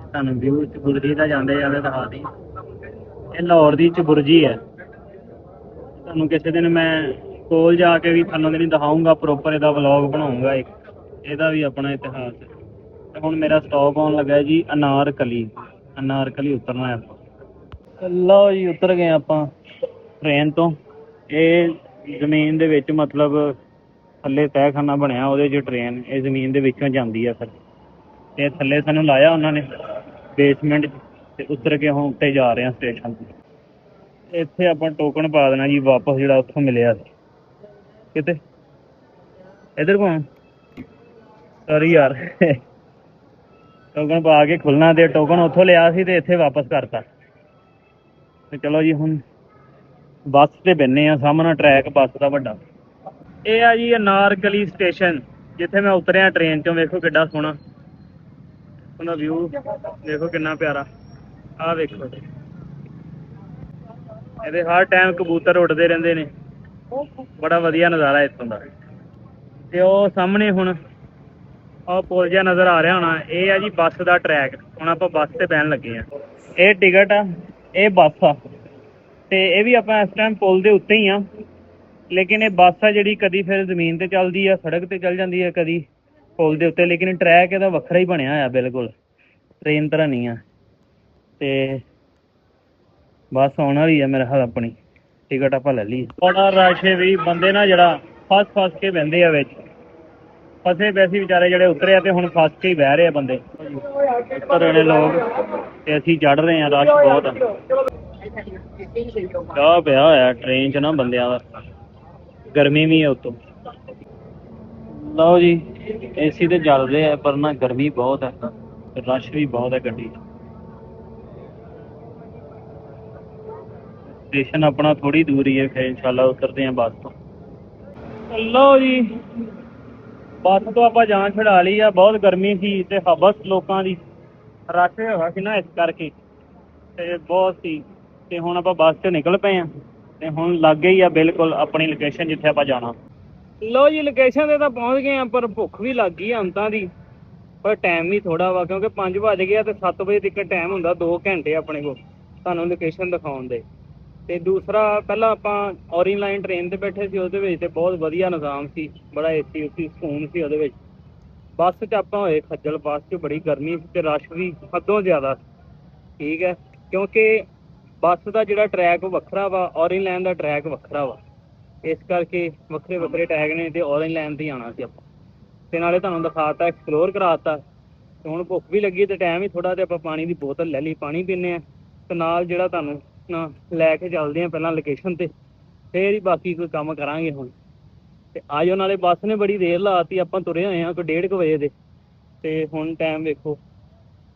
Speaker 1: ਤੁਹਾਨੂੰ ਵਿਊ ਚਬੁਰਜੀ ਦਾ ਜਾਂਦੇ ਦਿਖਾ ਦੀ। ਇਹ ਲਾਹੌਰ ਦੀ ਚਬੁਰਜੀ ਹੈ। ਤੁਹਾਨੂੰ ਕਿਸੇ ਦਿਨ ਮੈਂ ਕੋਲ ਜਾ ਕੇ ਵੀ ਥੱਲੋਂ ਦੀ ਨਹੀਂ ਦਿਖਾਊਂਗਾ ਪ੍ਰੋਪਰ। ਇਹਦਾ ਵਲੌਗ ਬਣਾਊਂਗਾ ਇੱਕ। ਇਹਦਾ ਵੀ ਆਪਣਾ ਇਤਿਹਾਸ ਹੈ। ਤੇ ਹੁਣ ਮੇਰਾ ਸਟਾਪ ਆਉਣ ਲੱਗਾ ਜੀ ਅਨਾਰਕਲੀ ਉਤਰਨਾ ਆਪਾਂ। ਲਓ ਜੀ ਉਤਰ ਗਏ ਆਪਾਂ ਟ੍ਰੇਨ ਤੋਂ। ਇਹ ਜ਼ਮੀਨ ਦੇ ਵਿੱਚ ਮਤਲਬ ਥੱਲੇ ਤਹਿਖਾਨਾ ਬਣਿਆ ਉਹਦੇ 'ਚ ਟ੍ਰੇਨ ਇਹ ਜ਼ਮੀਨ ਦੇ ਵਿੱਚੋਂ ਜਾਂਦੀ ਆ ਫਿਰ। ਤੇ ਥੱਲੇ ਸਾਨੂੰ ਲਾਇਆ ਉਹਨਾਂ ਨੇ ਬੇਸਮੈਂਟ 'ਚ ਤੇ ਉਤਰ ਕੇ ਹੁਣ ਉੱਤੇ ਜਾ ਰਹੇ ਹਾਂ ਸਟੇਸ਼ਨ 'ਤੇ। ਇੱਥੇ ਆਪਾਂ ਟੋਕਨ ਪਾ ਦੇਣਾ ਜੀ ਵਾਪਸ ਜਿਹੜਾ ਉੱਥੋਂ ਮਿਲਿਆ ਸੀ ਕਿਤੇ ਇੱਧਰ ਕੋਲ। ਸੌਰੀ ਯਾਰ ਟੋਕਨ ਪਾ ਕੇ ਖੁੱਲਣਾ ਤੇ ਟੋਕਨ ਉੱਥੋਂ ਲਿਆ ਸੀ ਤੇ ਇੱਥੇ ਵਾਪਸ ਕਰਤਾ। ਤੇ ਚਲੋ ਜੀ ਹੁਣ ਬੱਸ ਤੇ ਬਹਿੰਦੇ ਆ। ਸਾਹਮਣੇ ਟਰੈਕ ਬੱਸ ਦਾ ਵੱਡਾ। ਇਹ ਆ ਜੀ ਅਨਾਰਕਲੀ ਸਟੇਸ਼ਨ ਜਿੱਥੇ ਮੈਂ ਉਤਰਿਆ ਟ੍ਰੇਨ 'ਚੋਂ। ਵੇਖੋ ਕਿੱਡਾ ਸੋਹਣਾ ਉਹਦਾ ਵਿਊ ਦੇਖੋ ਕਿੰਨਾ ਪਿਆਰਾ। ਆਹ ਵੇਖੋ ਇਹਦੇ ਹਰ ਟਾਈਮ ਕਬੂਤਰ ਉੱਡਦੇ ਰਹਿੰਦੇ ਨੇ। ਬੜਾ ਵਧੀਆ ਨਜ਼ਾਰਾ ਇੱਥੋਂ ਦਾ। ਤੇ ਉਹ ਸਾਹਮਣੇ ਹੁਣ ਉਹ ਪੁਲ ਜਿਹਾ ਨਜ਼ਰ ਆ ਰਿਹਾ ਹੋਣਾ। ਇਹ ਆ ਜੀ ਬੱਸ ਦਾ ਟਰੈਕ। ਹੁਣ ਆਪਾਂ ਬੱਸ ਤੇ ਬਹਿਣ ਲੱਗੇ ਆ। ਇਹ ਟਿਕਟ ਆ ਇਹ ਬੱਸ ਆ ਤੇ ਇਹ ਵੀ ਆਪਾਂ ਇਸ ਟਾਈਮ ਪੁਲ ਦੇ ਉੱਤੇ ਹੀ ਆ। ਲੇਕਿਨ ਇਹ ਬੱਸ ਆ ਜਿਹੜੀ ਕਦੀ ਫਿਰ ਜ਼ਮੀਨ ਤੇ ਚੱਲਦੀ ਆ, ਸੜਕ ਤੇ ਚੱਲ ਜਾਂਦੀ ਹੈ, ਕਦੀ ਪੁਲ ਦੇ ਉੱਤੇ। ਲੇਕਿਨ ਟਰੈਕ ਇਹਦਾ ਵੱਖਰਾ ਹੀ ਬਣਿਆ ਹੋਇਆ ਬਿਲਕੁਲ ਟ੍ਰੇਨ ਤਰ੍ਹਾਂ ਨਹੀਂ ਆ। ਤੇ ਬੱਸ ਆਉਣ ਵਾਲੀ ਆ ਮੇਰੇ ਖਿਆਲ ਆਪਣੀ। ਟਿਕਟ ਆਪਾਂ ਲੈ ਲਈ। ਬੜਾ ਰਸ਼ ਵੀ ਬੰਦੇ ਨਾ ਜਿਹੜਾ ਫਸ ਕੇ ਬਹਿੰਦੇ ਆ ਵਿੱਚ। ਫਸੇ ਵੈਸੇ ਵਿਚਾਰੇ ਜਿਹੜੇ ਉਤਰੇ ਆ ਤੇ ਹੁਣ ਫਸ ਕੇ ਹੀ ਬਹਿ ਰਹੇ ਆ ਬੰਦੇ। ਉਤਰ ਰਹੇ ਨੇ ਲੋਕ ਤੇ ਅਸੀਂ ਚੜ੍ਹ ਰਹੇ ਹਾਂ। ਰਸ਼ ਬਹੁਤ ਆ। ਚਾਹ ਪਿਆ ਹੋਇਆ ਟ੍ਰੇਨ 'ਚ ਨਾ ਬੰਦਿਆਂ ਦਾ। ਗਰਮੀ ਵੀ ਹੈ ਉੱਤੋਂ। ਲਓ ਜੀ ਏਸੀ ਤੇ ਚੱਲ ਰਹੇ ਆ ਪਰ ਨਾ ਗਰਮੀ ਬਹੁਤ ਹੈ। ਰਸ਼ ਵੀ ਬਹੁਤ ਹੈ ਗੱਡੀ 'ਚ। ਸਟੇਸ਼ਨ ਆਪਣਾ ਥੋੜੀ ਦੂਰ ਹੀ ਹੈ। ਫਿਰ ਇਨਸ਼ਾਅੱਲਾ ਉਤਰਦੇ ਹਾਂ ਬੱਸ ਤੋਂ। ਲਓ ਜੀ ਬੱਸ ਤੋਂ ਆਪਾਂ ਜਾਨ ਛੁਡਾ ਲਈ ਆ। ਬਹੁਤ ਗਰਮੀ ਸੀ ਤੇ ਹਵਸ ਲੋਕਾਂ ਦੀ ਰਸ਼ ਹੈਗਾ ਸੀ ਨਾ ਇਸ ਕਰਕੇ ਤੇ ਬਹੁਤ ਸੀ। ਤੇ ਹੁਣ ਆਪਾਂ ਬੱਸ 'ਚੋਂ ਨਿਕਲ ਪਏ ਹਾਂ ਤੇ ਹੁਣ ਲਾਗੇ ਹੀ ਆ ਬਿਲਕੁਲ ਆਪਣੀ ਲੋਕੇਸ਼ਨ ਜਿੱਥੇ ਆਪਾਂ ਜਾਣਾ। ਲਓ ਜੀ ਲੋਕੇਸ਼ਨ ਤੇ ਤਾਂ ਪਹੁੰਚ ਗਏ ਆ ਪਰ ਭੁੱਖ ਵੀ ਲੱਗ ਗਈ ਅੰਤਾਂ ਦੀ। ਪਰ ਟਾਈਮ ਵੀ ਥੋੜਾ ਵਾ ਕਿਉਂਕਿ 5 ਵੱਜ ਗਿਆ ਤੇ 7 ਵਜੇ ਤੱਕ ਟਾਈਮ ਹੁੰਦਾ। 2 ਘੰਟੇ ਆਪਣੇ ਕੋਲ ਤੁਹਾਨੂੰ ਲੋਕੇਸ਼ਨ ਦਿਖਾਉਣ ਦੇ। ਤੇ ਦੂਸਰਾ ਪਹਿਲਾਂ ਆਪਾਂ ਔਰੇਂਜ ਲਾਈਨ ਟ੍ਰੇਨ ਤੇ ਬੈਠੇ ਸੀ। ਉਹਦੇ ਵਿੱਚ ਤੇ ਬਹੁਤ ਵਧੀਆ ਨਿਜ਼ਾਮ ਸੀ। ਬੜਾ ਏਸੀ ਉਸੀ ਸਕੂਨ ਸੀ ਉਹਦੇ ਵਿੱਚ। ਬੱਸ 'ਚ ਆਪਾਂ ਹੋਏ ਖੱਜਲ। ਬੱਸ 'ਚ ਬੜੀ ਗਰਮੀ ਸੀ ਤੇ ਰਸ਼ ਵੀ ਹੱਦੋਂ ਜ਼ਿਆਦਾ ਠੀਕ ਹੈ ਕਿਉਂਕਿ ਬੱਸ ਦਾ ਜਿਹੜਾ ਟਰੈਕ ਵੱਖਰਾ ਵਾ, ਔਰੇਂਜ ਲਾਈਨ ਦਾ ਟਰੈਕ ਵੱਖਰਾ ਵਾ। ਇਸ ਕਰਕੇ ਵੱਖਰੇ ਟਰੈਕ ਨੇ ਤੇ ਔਰੇਂਜ ਲਾਈਨ ਤੇ ਆਉਣਾ ਸੀ ਆਪਾਂ। ਤੇ ਨਾਲੇ ਤੁਹਾਨੂੰ ਦਿਖਾਤਾ ਐਕਸਪਲੋਰ ਕਰਾਤਾ। ਤੇ ਹੁਣ ਭੁੱਖ ਵੀ ਲੱਗੀ ਤੇ ਟਾਈਮ ਵੀ ਥੋੜਾ ਤੇ ਆਪਾਂ ਪਾਣੀ ਦੀ ਬੋਤਲ ਲੈ ਲਈ। ਪਾਣੀ ਪੀਂਦੇ ਹਾਂ ਤੇ ਨਾਲ ਜਿਹੜਾ ਤੁਹਾਨੂੰ ਨਾ ਲੈ ਕੇ ਚੱਲਦੇ ਹਾਂ ਪਹਿਲਾਂ ਲੋਕੇਸ਼ਨ ਤੇ ਫੇਰ ਹੀ ਬਾਕੀ ਕੋਈ ਕੰਮ ਕਰਾਂਗੇ ਹੁਣ। ਤੇ ਆਜੋ ਨਾਲੇ ਬੱਸ ਨੇ ਬੜੀ ਦੇਰ ਲਾਤੀ। ਆਪਾਂ ਤੁਰੇ ਹੋਏ ਹਾਂ ਕੋਈ 1:30 ਵਜੇ ਦੇ ਤੇ ਹੁਣ ਟਾਈਮ ਵੇਖੋ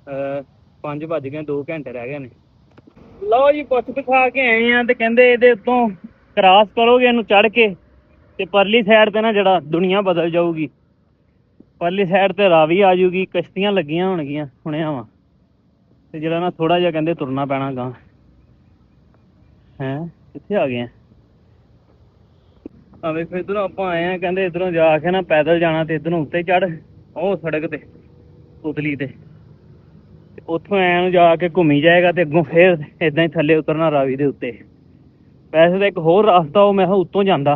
Speaker 1: 5 ਵੱਜ ਗਏ, 2 ਘੰਟੇ ਰਹਿ ਗਏ ਨੇ। ਲਓ ਜੀ, ਪੁੱਛ ਦਿਖਾ ਕੇ ਆਏ ਆ ਤੇ ਕਹਿੰਦੇ ਇਹਦੇ ਉੱਤੋਂ ਕ੍ਰਾਸ ਕਰੋਗੇ ਇਹਨੂੰ ਚੜ੍ਹ ਕੇ ਤੇ ਪਰਲੀ ਸਾਈਡ ਤੇ ਨਾ ਜਿਹੜਾ ਦੁਨੀਆ ਬਦਲ ਜਾਊਗੀ। ਪਰਲੀ ਸਾਈਡ ਤੇ ਰਾਵੀ ਆ ਜੂਗੀ, ਕਸ਼ਤੀਆਂ ਲੱਗੀਆਂ ਹੋਣਗੀਆਂ ਸੁਣਿਆ ਵਾ, ਤੇ ਜਿਹੜਾ ਨਾ ਥੋੜਾ ਜਿਹਾ ਕਹਿੰਦੇ ਤੁਰਨਾ ਪੈਣਾ ਗਾਂ। ਕਿੱਥੇ ਆ ਗਏ ਆ ਵੇਖੋ, ਇੱਧਰੋਂ ਆਪਾਂ ਆਏ ਆ, ਕਹਿੰਦੇ ਇੱਧਰੋਂ ਜਾ ਕੇ ਨਾ ਪੈਦਲ ਜਾਣਾ ਤੇ ਇੱਧਰੋਂ ਉੱਤੇ ਚੜ੍ਹ ਉਹ ਸੜਕ ਤੇ ਉਤਲੀ ਤੇ ਉੱਥੋਂ ਐਂ ਨੂੰ ਜਾ ਕੇ ਘੁੰਮੀ ਜਾਏਗਾ ਤੇ ਅੱਗੋਂ ਫੇਰ ਏਦਾਂ ਹੀ ਥੱਲੇ ਉਤਰਨਾ ਰਾਵੀ ਦੇ ਉੱਤੇ। ਵੈਸੇ ਤਾਂ ਇੱਕ ਹੋਰ ਰਸਤਾ ਉਹ ਮੈਂ ਕਿਹਾ ਉੱਤੋਂ ਜਾਂਦਾ,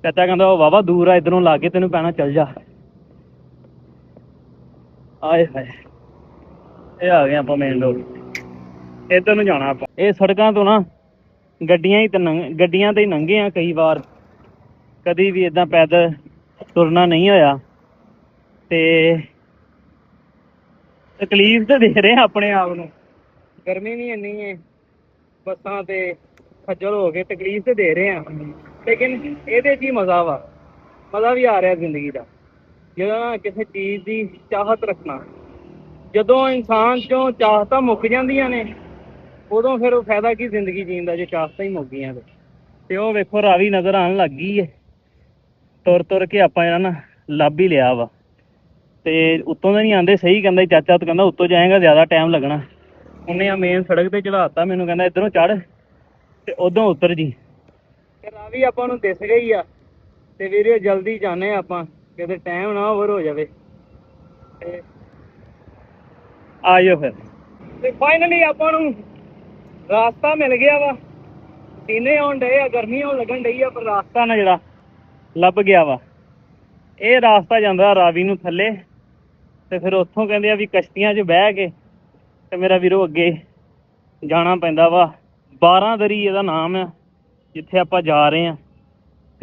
Speaker 1: ਚਾਚਾ ਕਹਿੰਦਾ ਉਹ ਵਾਹਵਾ ਦੂਰ ਆ, ਇੱਧਰੋਂ ਲਾ ਕੇ ਤੈਨੂੰ ਪੈਣਾ ਚੱਲ ਜਾ। ਆਏ ਹਾਏ, ਇਹ ਆ ਗਏ ਆਪਾਂ ਮੇਨ ਰੋਡ, ਇੱਧਰ ਨੂੰ ਜਾਣਾ ਆਪਾਂ। ਇਹ ਸੜਕਾਂ ਤੋਂ ਨਾ ਗੱਡੀਆਂ ਤੇ ਹੀ ਲੰਘੇ ਆ ਕਈ ਵਾਰ, ਕਦੀ ਵੀ ਏਦਾਂ ਪੈਦਲ ਤੁਰਨਾ ਨਹੀਂ ਹੋਇਆ ਤੇ ਤਕਲੀਫ ਤੇ ਦੇ ਰਹੇ ਆਪਣੇ ਆਪ ਨੂੰ। ਗਰਮੀ ਵੀ ਇੰਨੀ ਹੈ, ਬੱਸਾਂ ਤੇ ਖੱਜਲ ਹੋ ਕੇ ਤਕਲੀਫ ਤੇ ਦੇ ਰਹੇ ਆ, ਲੇਕਿਨ ਇਹਦੇ 'ਚ ਹੀ ਮਜ਼ਾ ਵਾ, ਮਜ਼ਾ ਵੀ ਆ ਰਿਹਾ ਜ਼ਿੰਦਗੀ ਦਾ। ਜਦੋਂ ਨਾ ਕਿਸੇ ਚੀਜ਼ ਦੀ ਚਾਹਤ ਰੱਖਣਾ, ਜਦੋਂ ਇਨਸਾਨ 'ਚੋਂ ਚਾਹਤਾਂ ਮੁੱਕ ਜਾਂਦੀਆਂ ਨੇ ਉਦੋਂ ਫਿਰ ਉਹ ਫਾਇਦਾ ਕੀ ਜ਼ਿੰਦਗੀ ਜੀਣ ਦਾ, ਜੇ ਚਾਹਤਾਂ ਹੀ ਮੁੱਕ ਗਈਆਂ ਤੇ ਉਹ ਵੇਖੋ ਰਾਵੀ ਨਜ਼ਰ ਆਉਣ ਲੱਗ ਗਈ ਹੈ। ਤੁਰ ਤੁਰ ਕੇ ਆਪਾਂ ਜਿਹੜਾ ਨਾ ਲੱਭ ਹੀ ਲਿਆ ਵਾ, ਤੇ ਉੱਤੋਂ ਦਾ ਨਹੀਂ ਆਉਂਦੇ ਸਹੀ ਕਹਿੰਦਾ ਚਾਚਾ, ਤੂੰ ਕਹਿੰਦਾ ਉੱਤੋਂ ਜਾਏਗਾ ਜ਼ਿਆਦਾ ਟਾਈਮ ਲੱਗਣਾ। ਉਹਨੇ ਆ ਮੇਨ ਸੜਕ ਤੇ ਚੜਾਤਾ ਮੈਨੂੰ, ਕਹਿੰਦਾ ਇੱਧਰੋਂ ਚੜ੍ਹ ਤੇ ਉਦੋਂ ਉਤਰ ਜੀ। ਤੇ ਰਾਵੀ ਆਪਾਂ ਨੂੰ ਦਿਸ ਗਈ ਆ ਤੇ ਵੀਰੇ ਜਲਦੀ ਜਾਣੇ ਆਪਾਂ, ਕਿਤੇ ਟਾਈਮ ਨਾ ਓਵਰ ਹੋ ਜਾਵੇ। ਤੇ ਆਇਓ ਫਿਰ, ਤੇ ਫਾਈਨਲੀ ਆਪਾਂ ਨੂੰ ਰਾਸਤਾ ਮਿਲ ਗਿਆ ਵਾ। ਪਸੀਨੇ ਆਉਣ ਡਏ ਆ, ਗਰਮੀ ਹੋਣ ਲੱਗਣ ਡਈ ਆ, ਪਰ ਰਾਸਤਾ ਨਾ ਜਿਹੜਾ ਲੱਭ ਗਿਆ ਵਾ। ਇਹ ਰਾਸਤਾ ਜਾਂਦਾ ਰਾਵੀ ਨੂੰ ਥੱਲੇ, ਤੇ ਫਿਰ ਉੱਥੋਂ ਕਹਿੰਦੇ ਆ ਵੀ ਕਸ਼ਤੀਆਂ 'ਚ ਬਹਿ ਕੇ ਤੇ ਮੇਰਾ ਵੀਰੋ ਅੱਗੇ ਜਾਣਾ ਪੈਂਦਾ ਵਾ। 12 ਦਰੀ ਇਹਦਾ ਨਾਮ ਆ ਜਿੱਥੇ ਆਪਾਂ ਜਾ ਰਹੇ ਹਾਂ,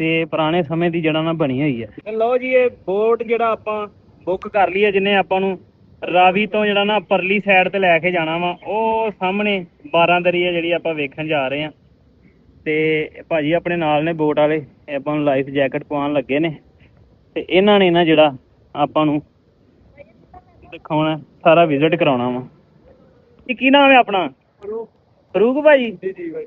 Speaker 1: ਤੇ ਪੁਰਾਣੇ ਸਮੇਂ ਦੀ ਜਿਹੜਾ ਨਾ ਬਣੀ ਹੋਈ ਹੈ। ਲਓ ਜੀ, ਇਹ ਬੋਟ ਜਿਹੜਾ ਆਪਾਂ ਬੁੱਕ ਕਰ ਲਈ ਹੈ, ਜਿਹਨੇ ਆਪਾਂ ਨੂੰ ਰਾਵੀ ਤੋਂ ਜਿਹੜਾ ਨਾ ਪਰਲੀ ਸਾਈਡ ਤੇ ਲੈ ਕੇ ਜਾਣਾ ਵਾ। ਉਹ ਸਾਹਮਣੇ 12 ਦਰੀ ਹੈ ਜਿਹੜੀ ਆਪਾਂ ਵੇਖਣ ਜਾ ਰਹੇ ਹਾਂ। ਤੇ ਭਾਜੀ ਆਪਣੇ ਨਾਲ ਨੇ ਬੋਟ ਵਾਲੇ, ਆਪਾਂ ਨੂੰ ਲਾਈਫ ਜੈਕਟ ਪਵਾਉਣ ਲੱਗੇ ਨੇ, ਤੇ ਇਹਨਾਂ ਨੇ ਨਾ ਜਿਹੜਾ ਆਪਾਂ ਨੂੰ ਦਿਖਾਉਣਾ, ਸਾਰਾ ਵਿਜ਼ਿਟ ਕਰਾਉਣਾ ਵਾ। ਕੀ ਨਾਮ ਹੈ ਆਪਣਾ? ਫਰੂਕ ਭਾਜੀ।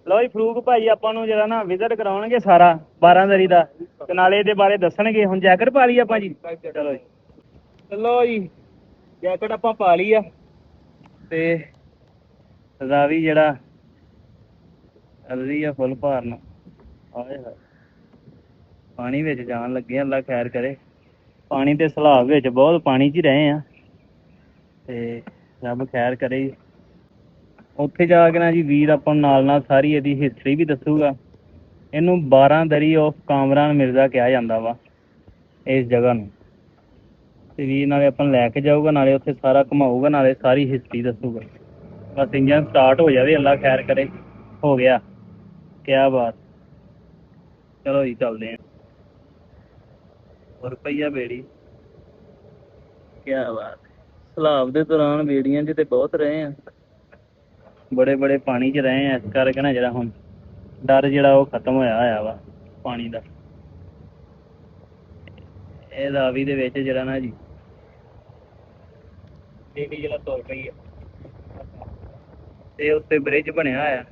Speaker 1: ਲਓ ਜੀ, ਫਰੂਕ ਭਾਜੀ ਆਪਾਂ ਨੂੰ ਜਿਹੜਾ ਨਾ ਵਿਜ਼ਿਟ ਕਰਾਉਣਗੇ ਸਾਰਾ 12 ਦਰੀ ਦਾ, ਤੇ ਨਾਲੇ ਇਹਦੇ ਬਾਰੇ ਦੱਸਣਗੇ। ਹੁਣ ਜੈਕਟ ਪਾ ਲਈ ਆਪਾਂ ਜੀ, ਚਲੋ ਜੀ। ਚਲੋ ਜੀ, ਜੈਕਟ ਆਪਾਂ ਪਾ ਲਈ ਆ, ਤੇ ਰਾਵੀ ਜਿਹੜਾ ਅਲਰੀ ਆ ਫੁੱਲ ਭਾਰਨ। ਆਏ ਹਾਏ, ਪਾਣੀ ਵਿੱਚ ਜਾਣ ਲੱਗੇ, ਅੱਲਾ ਖੈਰ ਕਰੇ। ਪਾਣੀ ਦੇ ਸਲਾਬ ਵਿੱਚ ਬਹੁਤ ਪਾਣੀ 'ਚ ਹੀ ਰਹੇ ਆ, ਤੇ ਰੱਬ ਖੈਰ ਕਰੇ। ਉੱਥੇ ਜਾ ਕੇ ਨਾ ਜੀ ਵੀਰ ਆਪਾਂ ਨਾਲ ਨਾਲ ਸਾਰੀ ਇਹਦੀ ਹਿਸਟਰੀ ਵੀ ਦੱਸੂਗਾ। ਇਹਨੂੰ 12 ਦਰੀ ਆਫ ਕਾਮਰਾਨ ਮਿਰਜ਼ਾ ਕਿਹਾ ਜਾਂਦਾ ਵਾ ਇਸ ਜਗ੍ਹਾ ਨੂੰ, ਤੇ ਵੀਰ ਨਾਲੇ ਆਪਾਂ ਨੂੰ ਲੈ ਕੇ ਜਾਊਗਾ, ਨਾਲੇ ਉੱਥੇ ਸਾਰਾ ਘੁਮਾਊਗਾ, ਨਾਲੇ ਸਾਰੀ ਹਿਸਟਰੀ ਦੱਸੂਗਾ। ਬਸ ਇੰਜਨ ਸਟਾਰਟ ਹੋ ਜਾਵੇ, ਅੱਲਾ ਖੈਰ ਕਰੇ। ਹੋ ਗਿਆ, ਕਿਆ ਬਾਤ। ਚਲੋ ਜੀ ਚੱਲਦੇ ਹਾਂ। ਰੁਪਈਆ ਬੇੜੀ, ਕਿਆ ਬਾਤ। ਸਲਾਬ ਦੇ ਦੌਰਾਨ ਬੇੜੀਆਂ 'ਚ ਤੇ ਬਹੁਤ ਰਹੇ ਆ, ਬੜੇ ਬੜੇ ਪਾਣੀ 'ਚ ਰਹੇ ਆ, ਇਸ ਕਰਕੇ ਨਾ ਜਿਹੜਾ ਹੁਣ ਡਰ ਜਿਹੜਾ ਉਹ ਖਤਮ ਹੋਇਆ ਵਾ ਪਾਣੀ ਦਾ। ਇਹ ਰਾਵੀ ਦੇ ਵਿੱਚ ਜਿਹੜਾ ਨਾ ਜੀ ਬੇੜੀ ਜਿਹੜਾ ਤੁਰ ਪਈ ਆ, ਤੇ ਉੱਤੇ ਬ੍ਰਿਜ ਬਣਿਆ ਹੋਇਆ,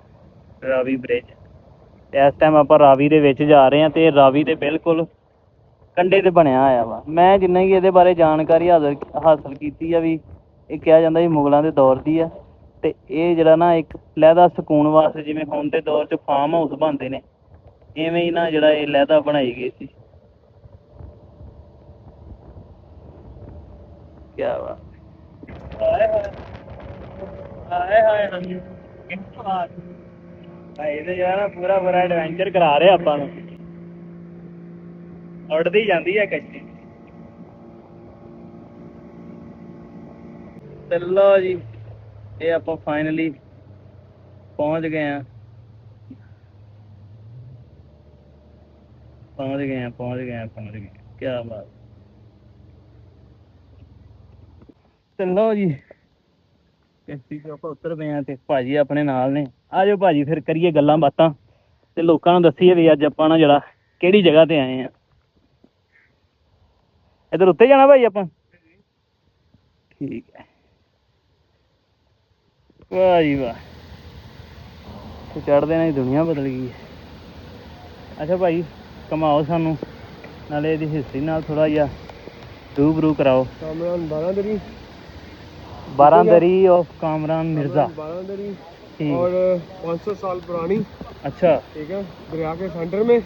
Speaker 1: ਰਾਵੀ ਬ੍ਰਿਜ। ਇਸ ਟਾਈਮ ਆਪਾਂ ਰਾਵੀ ਦੇ ਵਿੱਚ ਜਾ ਰਹੇ ਹਾਂ, ਤੇ ਰਾਵੀ ਦੇ ਬਿਲਕੁਲ ਕੰਢੇ ਤੇ ਬਣਿਆ ਹੋਇਆ ਵਾ। ਮੈਂ ਜਿੰਨਾ ਕਿ ਇਹਦੇ ਬਾਰੇ ਜਾਣਕਾਰੀ ਹਾਸਲ ਕੀਤੀ ਆ, ਵੀ ਇਹ ਕਿਹਾ ਜਾਂਦਾ ਵੀ ਮੁਗਲਾਂ ਦੇ ਦੌਰ ਦੀ ਆ, ਤੇ ਇਹ ਜਿਹੜਾ ਨਾ ਇੱਕ ਲਹਿਦਾ ਸਕੂਨ ਵਾਸਤੇ, ਜਿਵੇਂ ਹੁਣ ਦੇ ਦੌਰ 'ਚ ਫਾਰਮ ਹਾਊਸ ਬਣਦੇ ਨੇ, ਇਵੇਂ ਹੀ ਨਾ ਜਿਹੜਾ ਇਹ ਲਹਿਦਾ ਬਣਾਈ ਗਈ ਸੀ। ਕਿਆ ਵਾ, ਇਹਦੇ ਜਿਹੜਾ ਨਾ ਪੂਰਾ ਐਡਵੈਂਚਰ ਕਰਾ ਰਹੇ ਆਪਾਂ ਨੂੰ। ਉੱਡਦੀ ਜਾਂਦੀ ਹੈ ਕਸ਼ਤੀ। ਚਲੋ ਜੀ, ਇਹ ਆਪਾਂ ਫਾਈਨਲੀ ਪਹੁੰਚ ਗਏ ਆ, ਪਹੁੰਚ ਗਏ। ਕਿਆ ਬਾਤ। ਚਲੋ ਜੀ, ਕਿਸ਼ਤੀ 'ਚ ਆਪਾਂ ਉਤਰ ਪਏ ਆ, ਤੇ ਭਾਜੀ ਆਪਣੇ ਨਾਲ ਨੇ। ਆ ਜਾਓ ਭਾਜੀ, ਫਿਰ ਕਰੀਏ ਗੱਲਾਂ ਬਾਤਾਂ, ਤੇ ਲੋਕਾਂ ਨੂੰ ਦੱਸੀਏ ਵੀ ਅੱਜ ਆਪਾਂ ਨਾ ਜਿਹੜਾ ਕਿਹੜੀ ਜਗ੍ਹਾ ਤੇ ਆਏ ਆ। ਇੱਧਰ ਉੱਤੇ ਜਾਣਾ ਭਾਈ ਆਪਾਂ, ਠੀਕ ਹੈ। ਵਾਹ ਜੀ ਵਾਹ, ਤੇ ਚੜ੍ਹਦੇ ਨਾਲ ਹੀ ਦੁਨੀਆ ਬਦਲ ਗਈ ਹੈ। ਅੱਛਾ ਭਾਈ, ਘੁਮਾਓ ਸਾਨੂੰ, ਨਾਲੇ ਇਹਦੀ ਹਿਸਟਰੀ ਨਾਲ ਥੋੜਾ ਜਿਹਾ ਰੂਬਰੂ ਕਰਾਓ।
Speaker 2: ਕਾਮਰਾਨ ਬਾਰਾਦਰੀ,
Speaker 1: बारादरी ऑफ कामरान मिर्जा।
Speaker 2: बारादरी
Speaker 1: ठीक।
Speaker 2: और 500 साल पुरानी।
Speaker 1: अच्छा।
Speaker 2: ठीक है, दरिया के सेंटर में।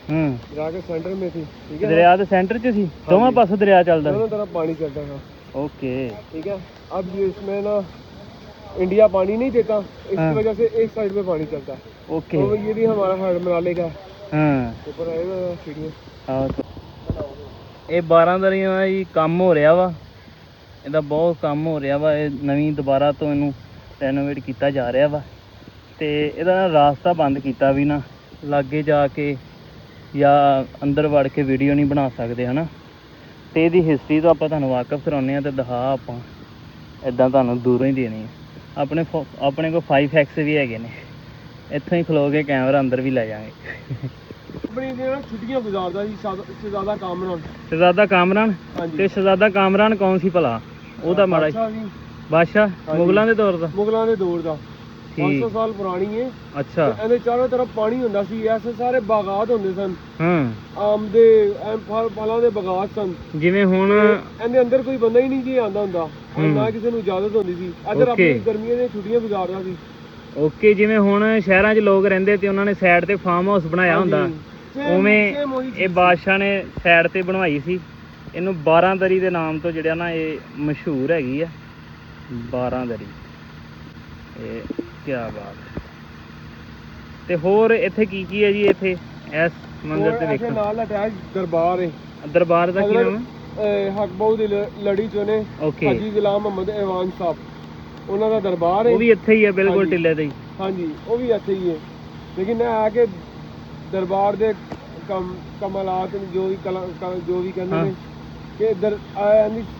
Speaker 2: दरिया के सेंटर में थी। ठीक है,
Speaker 1: दरिया के सेंटर च थी, दोनों पासों दरिया चलता,
Speaker 2: दोनों तरफ पानी चलता था।
Speaker 1: ओके।
Speaker 2: ठीक है, अब ये इसमें ना इंडिया पानी नहीं देता, इसकी वजह से एक साइड पे पानी चलता है।
Speaker 1: ओके।
Speaker 2: तो ये भी हमारा हर मनाले का
Speaker 1: ऊपर
Speaker 2: आएगा सीढ़ियाँ।
Speaker 1: हाँ, तो ਇਹ 12 ਦਰਿਆ ਹੀ ਕੰਮ ਹੋ ਰਿਹਾ ਵਾ, ਇਹਦਾ ਬਹੁਤ ਕੰਮ ਹੋ ਰਿਹਾ ਵਾ। ਇਹ ਨਵੀਂ ਦੁਬਾਰਾ ਤੋਂ ਇਹਨੂੰ ਰੈਨੋਵੇਟ ਕੀਤਾ ਜਾ ਰਿਹਾ ਵਾ, ਤੇ ਇਹਦਾ ਨਾ ਰਾਸਤਾ ਬੰਦ ਕੀਤਾ ਵੀ ਨਾ ਲਾਗੇ ਜਾ ਕੇ ਜਾਂ ਅੰਦਰ ਵੜ ਕੇ ਵੀਡੀਓ ਨਹੀਂ ਬਣਾ ਸਕਦੇ ਹਨਾ। ਤੇ ਇਹਦੀ ਹਿਸਟਰੀ ਤੋਂ ਆਪਾਂ ਤੁਹਾਨੂੰ ਵਾਕਫ ਕਰਾਉਂਦੇ ਹਾਂ ਤੇ ਦਿਖਾ ਆਪਾਂ ਇੱਦਾਂ ਤੁਹਾਨੂੰ ਦੂਰੋਂ ਹੀ ਦੇਣੀ ਹੈ। ਆਪਣੇ ਕੋਲ 5x ਵੀ ਹੈਗੇ ਨੇ, ਇੱਥੋਂ ਹੀ ਖਲੋ ਕੇ ਕੈਮਰਾ ਅੰਦਰ ਵੀ ਲੈ ਜਾਵਾਂਗੇ।
Speaker 2: अपनी ना छुट्टियां गुजारता जी शहजादा कामरान।
Speaker 1: शहजादा कामरान ਤੇ ਸ਼ਹਜ਼ਾਦਾ ਕਾਮਰਾਨ ਕੌਣ ਸੀ ਭਲਾ? ਉਹਦਾ ਮਾੜਾ ਬਾਦਸ਼ਾਹ ਮੁਗਲਾਂ ਦੇ ਦੌਰ ਦਾ।
Speaker 2: ਮੁਗਲਾਂ ਦੇ ਦੌਰ ਦਾ 500 ਸਾਲ ਪੁਰਾਣੀ ਹੈ।
Speaker 1: ਅੱਛਾ।
Speaker 2: ਇਹਦੇ ਚਾਰੋਂ ਤਰਫ ਪਾਣੀ ਹੁੰਦਾ ਸੀ, ਐਸੇ ਸਾਰੇ ਬਾਗਾਤ ਹੁੰਦੇ ਸਨ। ਆਮ ਦੇ ਫਲਾਂ ਦੇ ਬਾਗਾਤ ਸਨ।
Speaker 1: ਜਿਵੇਂ ਹੁਣ
Speaker 2: ਇਹਦੇ ਅੰਦਰ ਕੋਈ ਬੰਦਾ ਹੀ ਨਹੀਂ ਜੀ ਆਂਦਾ ਹੁੰਦਾ, ਨਾ ਕਿਸੇ ਨੂੰ ਇਜਾਜ਼ਤ ਹੁੰਦੀ ਸੀ। ਇੱਧਰ ਆਪਣੀ ਗਰਮੀਆਂ ਦੀਆਂ ਛੁੱਟੀਆਂ ਗੁਜ਼ਾਰਦਾ ਸੀ।
Speaker 1: ਓਕੇ, ਜਿਵੇਂ ਹੁਣ ਸ਼ਹਿਰਾਂ 'ਚ ਲੋਕ ਰਹਿੰਦੇ ਤੇ ਉਹਨਾਂ ਨੇ ਸਾਈਡ ਤੇ ਫਾਰਮ ਹਾਊਸ ਬਣਾਇਆ ਹੁੰਦਾ, ਉਵੇਂ ਇਹ ਬਾਦਸ਼ਾਹ ਨੇ ਸਾਈਡ ਤੇ ਬਣਵਾਈ ਸੀ। ਇਹਨੂੰ 12 ਦਰੀ ਦੇ ਨਾਮ ਤੋਂ ਜਿਹੜਾ ਨਾ ਇਹ ਮਸ਼ਹੂਰ ਹੈਗੀ ਆ, 12 ਦਰੀ। ਇਹ ਕੀ ਬਾਤ। ਤੇ ਹੋਰ ਇੱਥੇ ਕੀ ਕੀ ਹੈ ਜੀ? ਇੱਥੇ ਇਸ ਮੰਦਿਰ ਤੇ ਵੇਖੋ
Speaker 2: ਨਾਲ ਅਟੈਚ ਦਰਬਾਰ ਹੈ।
Speaker 1: ਦਰਬਾਰ ਦਾ ਕੀ ਨਾਮ ਹੈ?
Speaker 2: ਹਕਬਾਉ ਦੀ ਲੜੀ ਚੋਂ ਨੇ ਹਾਜੀ ਗੁਲਾਮ ਮੁਹੰਮਦ ਈਵਾਨ ਸਾਹਿਬ, ਉਹਨਾਂ ਦਾ ਦਰਬਾਰ ਹੈ।
Speaker 1: ਉਹ ਵੀ ਇੱਥੇ ਹੀ ਹੈ, ਬਿਲਕੁਲ ਟਿੱਲੇ ਤੇ ਹੀ। ਹਾਂਜੀ,
Speaker 2: ਉਹ ਵੀ ਇੱਥੇ ਹੀ ਹੈ। ਲੇਕਿਨ ਇਹ ਆ ਕੇ ਦਰਬਾਰ ਦੇ ਕਮਲਾਤ ਜੋ ਵੀ ਕਹਿੰਦੇ ਨੇ ਕਿ ਇੱਧਰ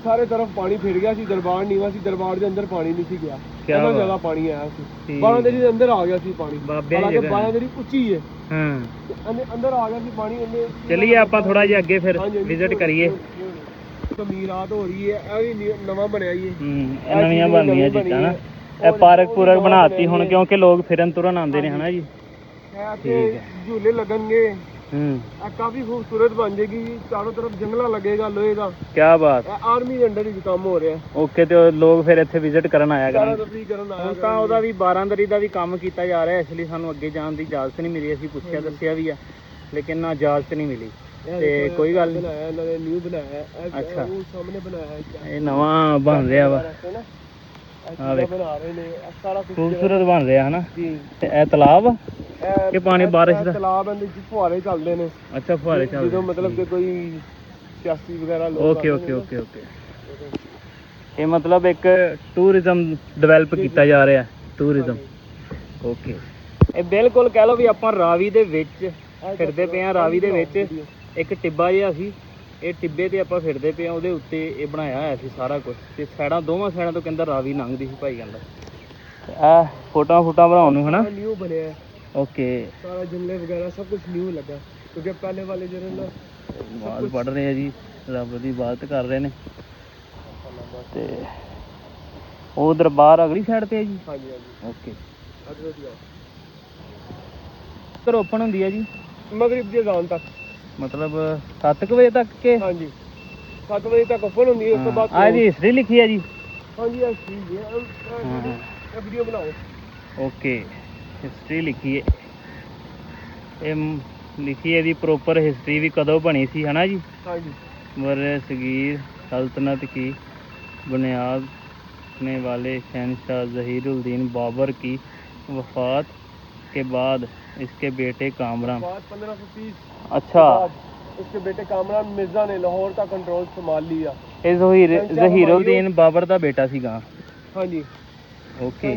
Speaker 2: ਸਾਰੇ ਤਰਫ ਪਾਣੀ ਫਿਰ ਗਿਆ ਸੀ। ਦਰਬਾਰ ਨੀਵਾਂ ਸੀ, ਦਰਬਾਰ ਦੇ ਅੰਦਰ ਪਾਣੀ ਨਹੀਂ ਸੀ ਗਿਆ, ਬਹੁਤ ਜ਼ਿਆਦਾ ਪਾਣੀ ਆਇਆ ਸੀ। 12 ਦਰੀ ਦੇ ਅੰਦਰ ਆ ਗਿਆ ਸੀ ਪਾਣੀ, ਹਾਲਾਂਕਿ 12 ਦਰੀ ਉੱਚੀ ਹੈ। ਅੰਦਰ ਆ ਗਿਆ ਸੀ ਪਾਣੀ।
Speaker 1: ਚਲਿਏ ਆਪਾਂ ਥੋੜਾ ਜਿਹਾ ਅੱਗੇ ਫਿਰ ਵਿਜ਼ਿਟ ਕਰੀਏ।
Speaker 2: ਤਮੀਰਾਤ ਹੋ ਰਹੀ ਹੈ, ਇਹ ਵੀ ਨਵਾਂ ਬਣਿਆ ਹੀ ਹੈ।
Speaker 1: ਨਵੀਆਂ ਬਣਨੀਆਂ ਚੀਜ਼ਾਂ ਨਾ, ਇਹ ਪਾਰਕ ਪੂਰਕ ਬਣਾਤੀ ਹੁਣ, ਕਿਉਂਕਿ ਲੋਕ ਫਿਰਨ ਤੁਰਨ ਆਉਂਦੇ ਨੇ ਹਨਾ ਜੀ।
Speaker 2: ਠੀਕ ਹੈ, ਝੂਲੇ ਲੱਗਣਗੇ। ਕਾਫੀ ਖੂਬਸੂਰਤ ਬਣ ਜਾਏਗੀ, ਚਾਰੋਂ ਤਰਫ ਜੰਗਲਾ ਲੱਗੇਗਾ ਲੋਹੇ ਦਾ। ਕੀ ਬਾਤ। ਆਰਮੀ ਦੇ ਅੰਡਰ ਹੀ ਕੰਮ ਹੋ ਰਿਹਾ।
Speaker 1: ਓਕੇ, ਤੇ ਲੋਕ ਫਿਰ ਇੱਥੇ ਵਿਜ਼ਿਟ ਕਰਨ ਆਇਆ ਕਰਨਗੇ। ਹੁਣ ਤਾਂ ਉਹਦਾ ਵੀ 12 ਦਰੀ ਦਾ ਵੀ ਕੰਮ ਕੀਤਾ ਜਾ ਰਿਹਾ, ਇਸ ਲਈ ਸਾਨੂੰ ਅੱਗੇ ਜਾਣ ਦੀ ਇਜਾਜ਼ਤ ਨਹੀਂ ਮਿਲੀ। ਅਸੀਂ ਪੁੱਛਿਆ ਦੱਸਿਆ ਵੀ ਆ, ਲੇਕਿਨ ਨਾ ਇਜਾਜ਼ਤ ਨਹੀਂ ਮਿਲੀ। ਤੇ ਕੋਈ ਗੱਲ ਨਹੀਂ,
Speaker 2: ਇਹਨਾਂ ਨੇ ਨਿਊ ਬਣਾਇਆ।
Speaker 1: ਅੱਛਾ,
Speaker 2: ਉਹ ਸਾਹਮਣੇ ਬਣਾਇਆ,
Speaker 1: ਇਹ ਨਵਾਂ ਬਣ ਰਿਹਾ ਵਾ।
Speaker 2: ਆ ਵੇਖ ਬਣਾ ਰਹੇ ਨੇ, ਸਾਰਾ ਕੁਝ
Speaker 1: ਖੂਬਸੂਰਤ ਬਣ ਰਿਹਾ ਹਨਾ
Speaker 2: ਜੀ।
Speaker 1: ਤੇ ਇਹ ਤਲਾਬ ਕਿ ਪਾਣੀ ਬਾਰਿਸ਼ ਦਾ?
Speaker 2: ਤਲਾਬ ਇਹਦੇ ਵਿੱਚ ਫੁਹਾਰੇ ਚੱਲਦੇ ਨੇ।
Speaker 1: ਅੱਛਾ, ਫੁਹਾਰੇ ਚੱਲਦੇ
Speaker 2: ਜਦੋਂ ਮਤਲਬ ਕਿ ਕੋਈ ਸਿਆਸੀ ਵਗੈਰਾ ਲੋਕ।
Speaker 1: Okay okay okay okay. ਇਹ ਮਤਲਬ ਇੱਕ ਟੂਰਿਜ਼ਮ ਡਿਵੈਲਪ ਕੀਤਾ ਜਾ ਰਿਹਾ, ਟੂਰਿਜ਼ਮ। ਓਕੇ, ਇਹ ਬਿਲਕੁਲ ਕਹਿ ਲਓ ਵੀ ਆਪਾਂ ਰਾਵੀ ਦੇ ਵਿੱਚ ਫਿਰਦੇ ਪਏ ਆ। ਰਾਵੀ ਦੇ ਵਿੱਚ ਇੱਕ ਟਿੱਬਾ ਜਿਹਾ ਸੀ, ਇਹ ਟਿੱਬੇ ਤੇ ਆਪਾਂ ਫਿਰਦੇ ਪਏ ਆ। ਉਹਦੇ ਉੱਤੇ ਇਹ ਬਣਾਇਆ ਹੋਇਆ ਸੀ ਸਾਰਾ ਕੁਝ, ਤੇ ਸਾਈਡਾਂ ਦੋਵਾਂ ਸਾਈਡਾਂ ਤੋਂ ਕਹਿੰਦਾ ਰਾਵੀ ਲੰਘਦੀ ਸੀ ਭਾਈ ਕਹਿੰਦਾ। ਆ ਫੋਟੋਆਂ ਬਣਾਉਣ ਨੂੰ ਹਨਾ
Speaker 2: ਨਿਊ ਬਣਿਆ। ਓਕੇ, ਸਾਰਾ ਜੰਗਲੇ ਵਗੈਰਾ ਸਭ ਕੁਝ ਨਿਊ ਲੱਗਾ, ਕਿਉਂਕਿ ਪਹਿਲੇ ਵਾਲੇ ਜਿਹੜੇ ਨਾ
Speaker 1: ਨਮਾਜ਼ ਪੜ੍ਹ ਰਹੇ ਆ ਜੀ, ਰੱਬ ਦੀ ਇਬਾਦਤ ਕਰ ਰਹੇ ਨੇ। ਤੇ ਉਹ ਦਰਬਾਰ ਅਗਲੀ ਸਾਈਡ ਤੇ ਹੈ ਜੀ?
Speaker 2: ਹਾਂਜੀ ਹਾਂਜੀ।
Speaker 1: ਓਕੇ, ਇੱਧਰ ਓਪਨ ਹੁੰਦੀ ਹੈ ਜੀ
Speaker 2: ਮਗਰਿਬ ਦੀ ਅਜ਼ਾਨ ਤੱਕ,
Speaker 1: ਮਤਲਬ 7 ਵਜੇ ਤੱਕ ਕੇ?
Speaker 2: ਹਾਂਜੀ, 7 ਵਜੇ ਤੱਕ ਓਪਨ ਹੁੰਦੀ ਹੈ। ਉਸ ਤੋਂ ਬਾਅਦ
Speaker 1: ਆ ਇਹਦੀ ਹਿਸਟਰੀ ਲਿਖੀ ਹੈ ਜੀ?
Speaker 2: ਹਾਂਜੀ, ਇਹ ਠੀਕ ਹੈ। ਇਹ ਵੀਡੀਓ ਬਣਾਓ।
Speaker 1: ਓਕੇ, ਹਿਸਟਰੀ ਲਿਖੀ ਹੈ, ਇਹ ਲਿਖੀ ਹੈ ਇਹਦੀ ਪ੍ਰੋਪਰ ਹਿਸਟਰੀ ਵੀ, ਕਦੋਂ ਬਣੀ ਸੀ ਹਨਾ ਜੀ।
Speaker 2: ਹਾਂਜੀ।
Speaker 1: बरसगीर सल्तनत की बुनियाद रखने वाले शहनशाह ज़हीरुद्दीन बाबर की वफ़ात के बाद इसके बेटे कामरान
Speaker 2: 1530।
Speaker 1: अच्छा,
Speaker 2: इसके बेटे कामरान मिर्जा ने लाहौर का कंट्रोल संभाल लिया।
Speaker 1: ये ज़हीरुद्दीन बाबर का बेटा सी गा?
Speaker 2: हाँ जी।
Speaker 1: ओके।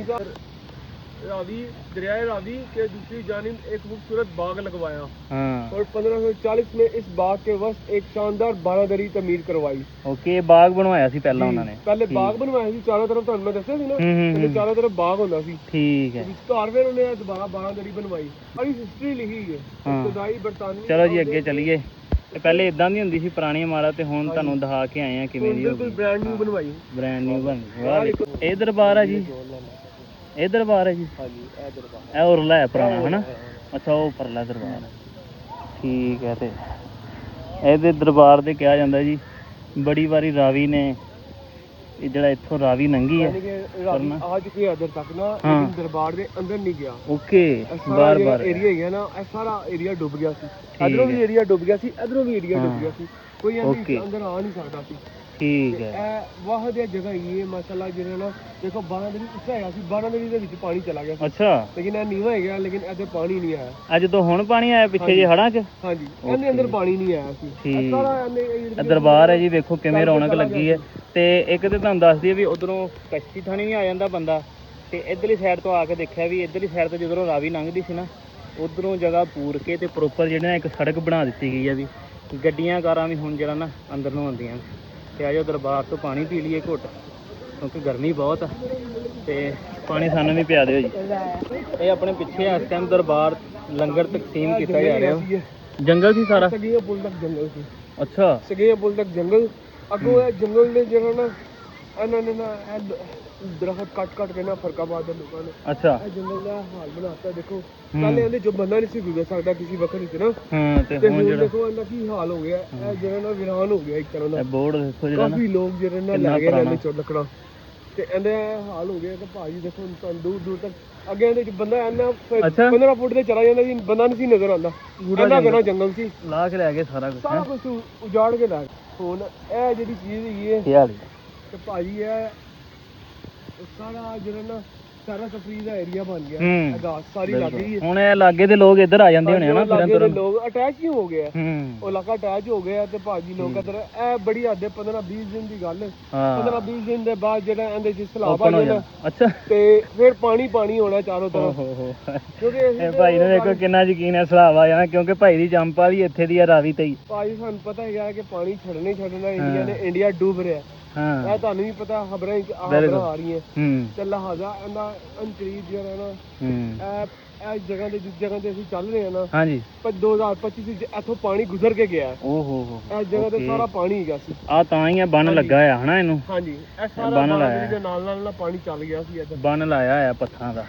Speaker 2: रावी, दरियाए रावी के दूसरी जानिब एक खूबसूरत बाग लगवाया।
Speaker 1: हाँ।
Speaker 2: और 1540 में इस बाग के वस्त एक शानदार बारादरी तमीर करवाई।
Speaker 1: ओके, बाग बनवाया सी पहला उन्होंने?
Speaker 2: पहले बाग बनवाया सी, चारों तरफ ਤੁਹਾਨੂੰ ਮੈਂ ਦੱਸਿਆ ਸੀ ਨਾ, ਇਹਦੇ ਚਾਰੋਂ ਤਰਫ ਬਾਗ ਹੁੰਦਾ ਸੀ।
Speaker 1: ਠੀਕ ਹੈ।
Speaker 2: ਵਿਚਕਾਰ ਫਿਰ ਉਹਨੇ ਦੁਬਾਰਾ ਬਾਰਾਦਰੀ ਬਣਵਾਈ। ਸਾਰੀ ਹਿਸਟਰੀ ਲਿਖੀ ਹੈ, ਇਬਤਦਾਈ ਬਰਤਾਨਵੀ।
Speaker 1: ਚਲੋ ਜੀ ਅੱਗੇ ਚੱਲੀਏ। ਤੇ ਪਹਿਲੇ ਇਦਾਂ ਦੀ ਹੁੰਦੀ ਸੀ ਪੁਰਾਣੀ ਇਮਾਰਤ, ਤੇ ਹੁਣ ਤੁਹਾਨੂੰ ਦਿਖਾ ਕੇ ਆਏ ਆ ਕਿਵੇਂ ਦੀ ਹੋ ਗਈ।
Speaker 2: ਬਿਲਕੁਲ ਬ੍ਰਾਂਡ ਨਿਊ ਬਣਵਾਈ,
Speaker 1: ਬ੍ਰਾਂਡ ਨਿਊ ਬਣ ਗਈ। ਵਾਹ, ਇਹ ਦਰਬਾਰ ਆ ਜੀ। ਇਹ ਦਰਬਾਰ ਹੈ ਜੀ?
Speaker 2: ਹਾਂਜੀ ਇਹ ਦਰਬਾਰ
Speaker 1: ਇਹ ਉਰਲਾ ਹੈ ਪੁਰਾਣਾ ਹਨਾ? ਅੱਛਾ ਉਹ ਪਰਲਾ ਦਰਬਾਰ ਹੈ, ਠੀਕ ਹੈ। ਤੇ ਇਹਦੇ ਦਰਬਾਰ ਤੇ ਕਿਹਾ ਜਾਂਦਾ ਜੀ ਬੜੀ ਵਾਰੀ ਰਾਵੀ ਨੇ ਇਹ ਜਿਹੜਾ ਇੱਥੋਂ ਰਾਵੀ ਲੰਘੀ ਹੈ
Speaker 2: ਅੱਜ ਕੋਈ ਅਦਰ ਤੱਕ ਨਾ ਲੇਕਿਨ ਦਰਬਾਰ ਦੇ ਅੰਦਰ ਨਹੀਂ ਗਿਆ।
Speaker 1: ਓਕੇ, ਬਾਰ-ਬਾਰ
Speaker 2: ਏਰੀਆ ਹੈਗਾ ਨਾ ਇਹ ਸਾਰਾ ਏਰੀਆ ਡੁੱਬ ਗਿਆ ਸੀ, ਇਧਰੋਂ ਵੀ ਏਰੀਆ ਡੁੱਬ ਗਿਆ ਸੀ, ਇਧਰੋਂ ਵੀ ਏਰੀਆ ਡੁੱਬ ਗਿਆ ਸੀ, ਕੋਈ ਅੰਦਰ ਆ ਨਹੀਂ ਸਕਦਾ ਸੀ।
Speaker 1: ਠੀਕ ਹੈ।
Speaker 2: ਇਹ ਵਾਹ ਦੀ ਜਗ੍ਹਾ ਹੈਗੀ ਹੈ ਮਾਸ਼ਾਅੱਲਾ, ਜਿਹੜਾ ਨਾ ਦੇਖੋ 12 ਦਿਨ ਉੱਚਾ ਹੈਗਾ ਸੀ, 12 ਦਿਨ ਦੇ ਵਿੱਚ ਪਾਣੀ ਚਲਾ ਗਿਆ ਸੀ।
Speaker 1: ਅੱਛਾ,
Speaker 2: ਲੇਕਿਨ ਇਹ ਨੀਵਾਂ ਹੈਗਾ, ਲੇਕਿਨ ਇੱਥੇ ਪਾਣੀ ਨਹੀਂ ਆਇਆ।
Speaker 1: ਅੱਜ ਤੋਂ ਹੁਣ ਪਾਣੀ ਆਇਆ ਪਿੱਛੇ ਜੇ ਹੜਾਂ 'ਚ?
Speaker 2: ਹਾਂਜੀ, ਇਹਦੇ ਅੰਦਰ ਪਾਣੀ ਨਹੀਂ ਆਇਆ ਸੀ।
Speaker 1: ਠੀਕ, ਇਹ ਦਰਬਾਰ ਹੈ ਜੀ, ਵੇਖੋ ਕਿਵੇਂ ਰੌਣਕ ਲੱਗੀ ਹੈ। ਤੇ ਇੱਕ ਤੇ ਤੁਹਾਨੂੰ ਦੱਸ ਦਈਏ ਵੀ ਉਧਰੋਂ ਕਸ਼ਤੀ ਥਾਣੀ ਵੀ ਆ ਜਾਂਦਾ ਬੰਦਾ, ਤੇ ਇਧਰਲੀ ਸਾਈਡ ਤੋਂ ਆ ਕੇ ਦੇਖਿਆ ਵੀ ਇਧਰਲੀ ਸਾਈਡ ਤੋਂ ਜਦੋਂ ਰਾਵੀ ਲੰਘਦੀ ਸੀ ਨਾ ਉਧਰੋਂ ਜਗ੍ਹਾ ਪੂਰ ਕੇ ਤੇ ਪ੍ਰੋਪਰ ਜਿਹੜਾ ਇੱਕ ਸੜਕ ਬਣਾ ਦਿੱਤੀ ਗਈ ਹੈ ਵੀ ਗੱਡੀਆਂ ਕਾਰਾਂ ਵੀ ਹੁਣ ਜਿਹੜਾ ਨਾ ਅੰਦਰ ਨੂੰ ਆਉਂਦੀਆਂ। ਤੇ ਆਜੋ ਦਰਬਾਰ ਤੋਂ ਪਾਣੀ ਪੀ ਲਈਏ ਘੁੱਟ, ਕਿਉਂਕਿ ਗਰਮੀ ਬਹੁਤ ਆ, ਤੇ ਪਾਣੀ ਸਾਨੂੰ ਵੀ ਪਿਆ ਦਿਓ ਜੀ। ਇਹ ਆਪਣੇ ਪਿੱਛੇ ਇਸ ਟਾਈਮ ਦਰਬਾਰ ਲੰਗਰ ਤਕਸੀਮ ਕੀਤਾ ਜਾ ਰਿਹਾ। ਜੰਗਲ ਸੀ ਸਾਰਾ?
Speaker 2: ਸਗੀਆ ਪੁੱਲ ਤੱਕ ਜੰਗਲ ਸੀ।
Speaker 1: ਅੱਛਾ,
Speaker 2: ਸਗੀਆ ਪੁੱਲ ਤੱਕ ਜੰਗਲ, ਅੱਗੋਂ ਇਹ ਜੰਗਲ ਦੇ ਜਿਹੜਾ ਨਾ ਇਹਨਾਂ ਨੇ ਨਾ ਦਰਖਤ ਕੱਟ ਕੇ ਨਾ ਫਰਕਾਬਾਦ ਦੇ ਲੋਕਾਂ ਨੇ
Speaker 1: ਅੱਛਾ
Speaker 2: ਇਹ ਜੰਗਲ ਦਾ ਹਾਲ ਬਣਾਤਾ। ਦੇਖੋ ਪਹਿਲੇ ਇਹਦੇ ਜੋ ਬੰਦਾ ਨਹੀਂ ਸੀ ਗੁਜ਼ਰ ਸਕਦਾ ਕਿਸੇ ਵਕਤ ਵਿੱਚ ਨਾ,
Speaker 1: ਤੇ
Speaker 2: ਹੁਣ ਜਿਹੜਾ ਦੇਖੋ ਇਹਦਾ ਕੀ ਹਾਲ ਹੋ ਗਿਆ। ਇਹ ਜਿਹੜਾ ਨਾ ਵੀਰਾਨ ਹੋ ਗਿਆ ਇੱਕ ਤਰ੍ਹਾਂ ਦਾ।
Speaker 1: ਬੋਰਡ ਦੇਖੋ ਜਿਹੜਾ
Speaker 2: ਕਾਫੀ ਲੋਕ ਜਿਹੜੇ ਨਾ ਲੈ ਗਏ ਨੇ ਚੋਂ ਲੱਕੜਾਂ, ਤੇ ਇਹਦੇ ਹਾਲ ਹੋ ਗਿਆ। ਤੇ ਭਾਜੀ ਦੇਖੋ ਤੁਹਾਨੂੰ ਦੂਰ ਦੂਰ ਤੱਕ ਅੱਗੇ ਇਹਦੇ ਚ ਬੰਦਾ ਇੰਨਾ 15 ਫੁੱਟ ਤੇ ਚਲਾ ਜਾਂਦਾ ਸੀ, ਬੰਦਾ ਨਹੀਂ ਸੀ ਨਜ਼ਰ ਆਉਂਦਾ, ਇੰਨਾ ਘਣਾ ਜੰਗਲ ਸੀ।
Speaker 1: ਲਾ ਕੇ ਲੈ ਗਏ ਸਾਰਾ ਕੁਝ
Speaker 2: ਉਜਾੜ ਕੇ ਲੈ ਗਏ। ਹੁਣ ਇਹ ਜਿਹੜੀ ਚੀਜ਼ ਹੈਗੀ ਹੈ ਤੇ ਭਾਜੀ ਇਹ ਸਾਰਾ ਜਿਹੜਾ ਨਾ ਸਾਰਾ ਤਫਰੀਹ ਦਾ ਏਰੀਆ ਬਣ ਗਿਆ, ਇਹ ਸਾਰੀ ਲੱਗ ਗਈ ਹੈ।
Speaker 1: ਹੁਣ ਇਹ ਲਾਗੇ ਦੇ ਲੋਕ ਇੱਧਰ ਆ ਜਾਂਦੇ ਹੋਣੇ ਹਨਾ,
Speaker 2: ਲਾਗੇ ਦੇ ਲੋਕ ਅਟੈਚ ਹੀ ਹੋ ਗਏ, ਉਹ ਇਲਾਕਾ ਅਟੈਚ ਹੋ ਗਿਆ। ਤੇ ਭਾਜੀ ਲੋਕ ਇੱਧਰ ਇਹ ਬੜੀ ਹੱਦ 15-20 ਦਿਨ ਦੀ ਗੱਲ ਹੈ, 15-20 ਦਿਨ ਦੇ ਬਾਅਦ ਜਿਹੜਾ ਇਹਦੇ ਚ ਸਲਾਬ ਆ ਜਾਣਾ। ਅੱਛਾ, ਤੇ ਫਿਰ ਪਾਣੀ ਹੋਣਾ ਚਾਰੋਂ ਤਰਫ, ਕਿਉਂਕਿ ਇਹ
Speaker 1: ਭਾਈ ਨੂੰ ਦੇਖੋ ਕਿੰਨਾ ਯਕੀਨ ਹੈ ਸਲਾਬ ਆ ਜਾਣਾ, ਕਿਉਂਕਿ ਭਾਈ ਦੀ ਜੰਪਾ ਵੀ ਇੱਥੇ ਦੀ ਆ ਰਾਵੀ ਤੇ ਹੀ। ਭਾਜੀ ਸਾਨੂੰ ਪਤਾ ਹੈਗਾ ਕਿ ਪਾਣੀ ਛੱਡਣਾ ਇੰਡੀਆ ਨੇ, ਇੰਡੀਆ ਡੁੱਬ ਰਿਹਾ। ਇਹ ਤੁਹਾਨੂੰ ਵੀ ਪਤਾ, ਖਬਰਾਂ ਆ ਰਹੀਆਂ, ਤੇ ਲਿਹਾਜ਼ਾ ਇਹਦਾ ਅਨਕਰੀਬ ਜਿਹੜਾ ਨਾ ਇਹ ਜਗ੍ਹਾ ਤੇ ਜਿਸ ਜਗ੍ਹਾ ਤੇ ਅਸੀਂ ਚੱਲ ਰਹੇ ਹਾਂ ਨਾ, ਹਾਂਜੀ 2025 ਵਿੱਚ ਇੱਥੋਂ ਪਾਣੀ ਗੁਜ਼ਰ ਕੇ ਗਿਆ। ਇਸ ਜਗ੍ਹਾ ਤੇ ਸਾਰਾ ਪਾਣੀ ਹੈਗਾ ਸੀ। ਆ ਤਾਂ ਹੀ ਬੰਨ ਲੱਗਾ ਆ ਹਨਾ ਇਹਨੂੰ? ਹਾਂਜੀ, ਇਹ ਸਾਰਾ ਬੰਨ ਦੇ ਨਾਲ ਨਾਲ ਪਾਣੀ ਚੱਲ ਗਿਆ ਸੀ, ਇੱਧਰ ਬੰਨ ਲਾਇਆ ਆ ਪੱਥਰਾਂ ਦਾ।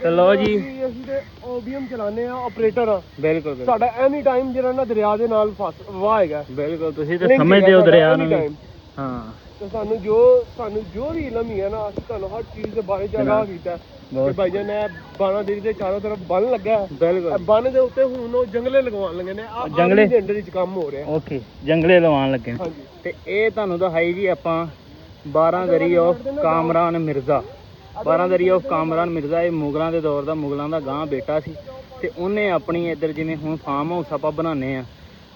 Speaker 1: ਚਲੋ ਜੀ, ਅਸੀਂ ਤੇ ਓਬੀਐਮ ਚਲਾਉਂਦੇ ਆ, ਆਪਰੇਟਰ ਆ। ਬਿਲਕੁਲ, ਸਾਡਾ ਐਨੀ ਟਾਈਮ ਜਿਹੜਾ ਨਾ ਦਰਿਆ ਦੇ ਨਾਲ ਵਾਹ ਹੈਗਾ। ਬਿਲਕੁਲ, ਤੁਸੀਂ ਤਾਂ ਸਮਝਦੇ ਹੋ ਦਰਿਆ ਨੂੰ। ਹਾਂ, ਤੇ ਸਾਨੂੰ ਜੋ ਵੀ ਇਲਮ ਹੈ ਨਾ, ਅਸੀਂ ਤੁਹਾਨੂੰ ਹਰ ਚੀਜ਼ ਦੇ ਬਾਰੇ ਚ ਆਗਾਹ ਕੀਤਾ ਕਿ ਭਾਈ ਜਾਨ ਇਹ ਬਾਣਾਦਰੀ ਦੇ ਚਾਰੋਂ ਤਰਫ ਬੰਨ ਲੱਗਾ। ਬਿਲਕੁਲ, ਬੰਨ ਦੇ ਉੱਤੇ ਹੁਣ ਉਹ ਜੰਗਲੇ ਲਗਵਾਉਣ ਲੱਗੇ ਨੇ, ਜੰਗਲੇ ਦੇ ਅੰਦਰ ਵਿੱਚ ਕੰਮ ਹੋ ਰਿਹਾ। ਓਕੇ, ਜੰਗਲੇ ਲਗਵਾਉਣ ਲੱਗੇ ਨੇ। ਹਾਂਜੀ, ਤੇ ਇਹ ਤੁਹਾਨੂੰ ਦਿਖਾਈ ਜੀ ਆਪਾਂ 12 ਦਰੀ ਆਫ ਕਾਮਰਾਨ ਮਿਰਜ਼ਾ। 12 ਦਰੀ ਆਫ ਕਾਮਰਾਨ ਮਿਰਜ਼ਾ ਇਹ ਮੁਗਲਾਂ ਦੇ ਦੌਰ ਦਾ, ਮੁਗਲਾਂ ਦਾ ਗਾਂ ਬੇਟਾ ਸੀ, ਤੇ ਉਹਨੇ ਆਪਣੀ ਇੱਧਰ ਜਿਵੇਂ ਹੁਣ ਫਾਰਮ ਹਾਊਸ ਆਪਾਂ ਬਣਾਉਂਦੇ ਆ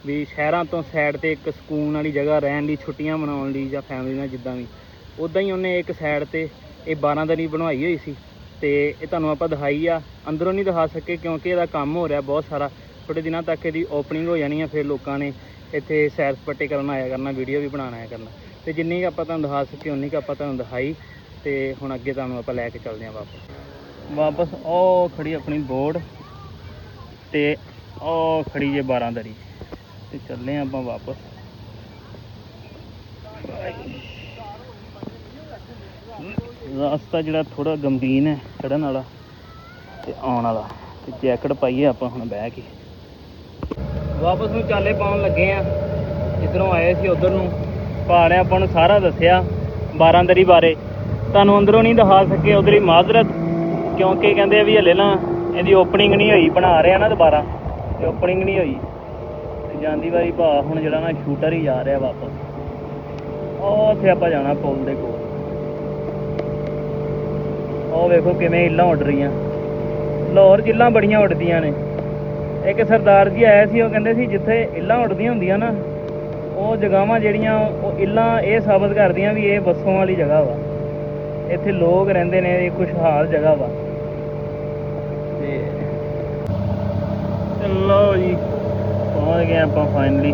Speaker 1: ਵੀ ਸ਼ਹਿਰਾਂ ਤੋਂ ਸਾਈਡ ਤੇ ਇੱਕ ਸਕੂਨ ਵਾਲੀ ਜਗ੍ਹਾ ਰਹਿਣ ਲਈ, ਛੁੱਟੀਆਂ ਮਨਾਉਣ ਲਈ ਜਾਂ ਫੈਮਿਲੀ ਨਾਲ ਜਿੱਦਾਂ ਵੀ, ਉੱਦਾਂ ਹੀ ਉਹਨੇ ਇੱਕ ਸਾਈਡ ਤੇ ਇਹ 12 ਦਰੀ ਬਣਵਾਈ ਹੋਈ ਸੀ। ਤੇ ਇਹ ਤੁਹਾਨੂੰ ਆਪਾਂ ਦਿਖਾਈ ਆ, ਅੰਦਰੋਂ ਨਹੀਂ ਦਿਖਾ ਸਕੇ ਕਿਉਂਕਿ ਇਹਦਾ ਕੰਮ ਹੋ ਰਿਹਾ ਬਹੁਤ ਸਾਰਾ। ਥੋੜੇ ਦਿਨਾਂ ਤੱਕ ਇਹਦੀ ਓਪਨਿੰਗ ਹੋ ਜਾਣੀ ਆ, ਫਿਰ ਲੋਕਾਂ ਨੇ ਇੱਥੇ ਸੈਰ ਸਪਾਟੇ ਕਰਨ ਆਇਆ ਕਰਨਾ, ਵੀਡੀਓ ਵੀ ਬਣਾਉਣ ਆਇਆ ਕਰਨਾ। ਤੇ ਜਿੰਨੀ ਕੁ ਆਪਾਂ ਤੁਹਾਨੂੰ ਦਿਖਾ ਸਕੇ ਉਨੀ ਕੁ ਆਪਾਂ ਤੁਹਾਨੂੰ ਦਿਖਾਈ। ਤੇ ਹੁਣ ਅੱਗੇ ਤੁਹਾਨੂੰ ਆਪਾਂ ਲੈ ਕੇ ਚੱਲਦੇ ਹਾਂ ਵਾਪਸ। ਉਹ ਖੜੀ ਆਪਣੀ ਬੋਟ ਤੇ ਉਹ ਖੜੀ ਜੇ 12 ਦਰੀ, ਤੇ ਚੱਲੇ ਆਪਾਂ ਵਾਪਸ। ਰਸਤਾ ਜਿਹੜਾ ਥੋੜਾ ਗੰਭੀਰ ਹੈ ਚੜ੍ਹਨ ਵਾਲਾ ਤੇ ਆਉਣ ਵਾਲਾ, ਤੇ ਜੈਕਟ ਪਾਈਏ ਆਪਾਂ ਹੁਣ ਬਹਿ ਕੇ। ਵਾਪਸ ਨੂੰ ਚਾਲੇ ਪਾਉਣ ਲੱਗੇ ਆ, ਜਿੱਧਰੋਂ ਆਏ ਸੀ ਉਧਰ ਨੂੰ। ਭਾਅ ਨੇ ਆਪਾਂ ਨੂੰ ਸਾਰਾ ਦੱਸਿਆ 12 ਦਰੀ ਬਾਰੇ, ਤੁਹਾਨੂੰ ਅੰਦਰੋਂ ਨਹੀਂ ਦਿਖਾ ਸਕੇ, ਉਧਰ ਹੀ ਮਾਜ਼ਰਤ, ਕਿਉਂਕਿ ਕਹਿੰਦੇ ਵੀ ਹਲੇ ਨਾ ਇਹਦੀ ਓਪਨਿੰਗ ਨਹੀਂ ਹੋਈ, ਬਣਾ ਰਹੇ ਆ ਨਾ ਦੁਬਾਰਾ, ਤੇ ਓਪਨਿੰਗ ਨਹੀਂ ਹੋਈ। ਤੇ ਜਾਂਦੀ ਵਾਰੀ ਭਾਅ ਹੁਣ ਜਿਹੜਾ ਨਾ ਸ਼ੂਟਰ ਹੀ ਜਾ ਰਿਹਾ ਵਾਪਸ। ਉਹ ਉੱਥੇ ਆਪਾਂ ਜਾਣਾ ਪੁਲ ਦੇ ਕੋਲ। ਉਹ ਵੇਖੋ ਕਿਵੇਂ ਇੱਲਾਂ ਉੱਡ ਰਹੀਆਂ, ਲਾਹੌਰ 'ਚ ਇੱਲਾਂ ਬੜੀਆਂ ਉੱਡਦੀਆਂ ਨੇ। ਇੱਕ ਸਰਦਾਰ ਜੀ ਆਇਆ ਸੀ, ਉਹ ਕਹਿੰਦੇ ਸੀ ਜਿੱਥੇ ਇੱਲਾਂ ਉੱਡਦੀਆਂ ਹੁੰਦੀਆਂ ਨਾ, ਉਹ ਜਗ੍ਹਾਵਾਂ ਜਿਹੜੀਆਂ ਉਹ ਇੱਲਾਂ ਇਹ ਸਾਬਤ ਕਰਦੀਆਂ ਵੀ ਇਹ ਬੱਸੋਂ ਵਾਲੀ ਜਗ੍ਹਾ ਵਾ, ਇੱਥੇ ਲੋਕ ਰਹਿੰਦੇ ਨੇ, ਇਹ ਖੁਸ਼ਹਾਲ ਜਗ੍ਹਾ ਵਾ। ਤੇ ਚਲੋ ਜੀ, ਪਹੁੰਚ ਗਏ ਆਪਾਂ ਫਾਈਨਲੀ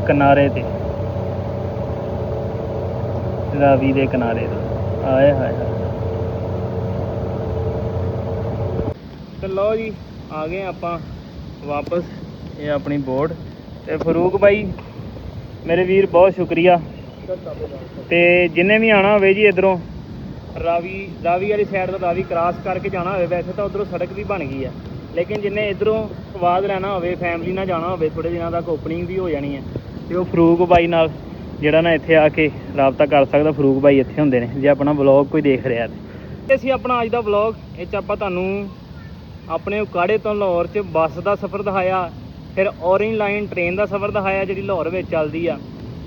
Speaker 1: ਕਿਨਾਰੇ ਤੇ, ਰਾਵੀ ਦੇ ਕਿਨਾਰੇ ਤੇ। ਆਏ ਹਾਏ ਹਾਏ। ਤੇ ਲਓ ਜੀ, ਆ ਗਏ ਆਪਾਂ ਵਾਪਸ। ਇਹ ਆਪਣੀ ਬੋਟ। ਤੇ ਫਰੂਕ ਬਾਈ ਮੇਰੇ ਵੀਰ ਬਹੁਤ ਸ਼ੁਕਰੀਆ। ਤੇ ਜਿੰਨੇ ਵੀ ਆਉਣਾ ਹੋਵੇ ਜੀ ਇੱਧਰੋਂ ਰਾਵੀ ਵਾਲੀ ਸਾਈਡ ਤੋਂ ਰਾਵੀ ਕ੍ਰਾਸ ਕਰਕੇ ਜਾਣਾ ਹੋਵੇ, ਵੈਸੇ ਤਾਂ ਉਧਰੋਂ ਸੜਕ ਵੀ ਬਣ ਗਈ ਆ, ਲੇਕਿਨ ਜਿੰਨੇ ਇਧਰੋਂ ਸਵਾਦ ਲੈਣਾ ਹੋਵੇ, ਫੈਮਿਲੀ ਨਾਲ ਜਾਣਾ ਹੋਵੇ, ਥੋੜੇ ਦਿਨਾਂ ਤੱਕ ਓਪਨਿੰਗ ਵੀ ਹੋ ਜਾਣੀ ਹੈ, ਤੇ ਉਹ ਫਰੂਕ ਬਾਈ ਨਾਲ ਜਿਹੜਾ ਨਾ ਇੱਥੇ ਆ ਕੇ ਰਾਬਤਾ ਕਰ ਸਕਦਾ। ਫਰੂਕ ਬਾਈ ਇੱਥੇ ਹੁੰਦੇ ਨੇ ਜੇ ਆਪਣਾ ਵਲੌਗ ਕੋਈ ਦੇਖ ਰਿਹਾ ਤੇ ਅਸੀਂ ਆਪਣਾ ਅੱਜ ਦਾ ਵਲੌਗ ਇਹ 'ਚ ਆਪਾਂ ਤੁਹਾਨੂੰ ਆਪਣੇ ਉਕਾੜੇ ਤੋਂ ਲਾਹੌਰ 'ਚ ਬੱਸ ਦਾ ਸਫ਼ਰ ਦਿਖਾਇਆ, ਫਿਰ ਔਰੇਂਜ ਲਾਈਨ ਟ੍ਰੇਨ ਦਾ ਸਫ਼ਰ ਦਿਖਾਇਆ ਜਿਹੜੀ ਲਾਹੌਰ ਵਿੱਚ ਚੱਲਦੀ ਆ,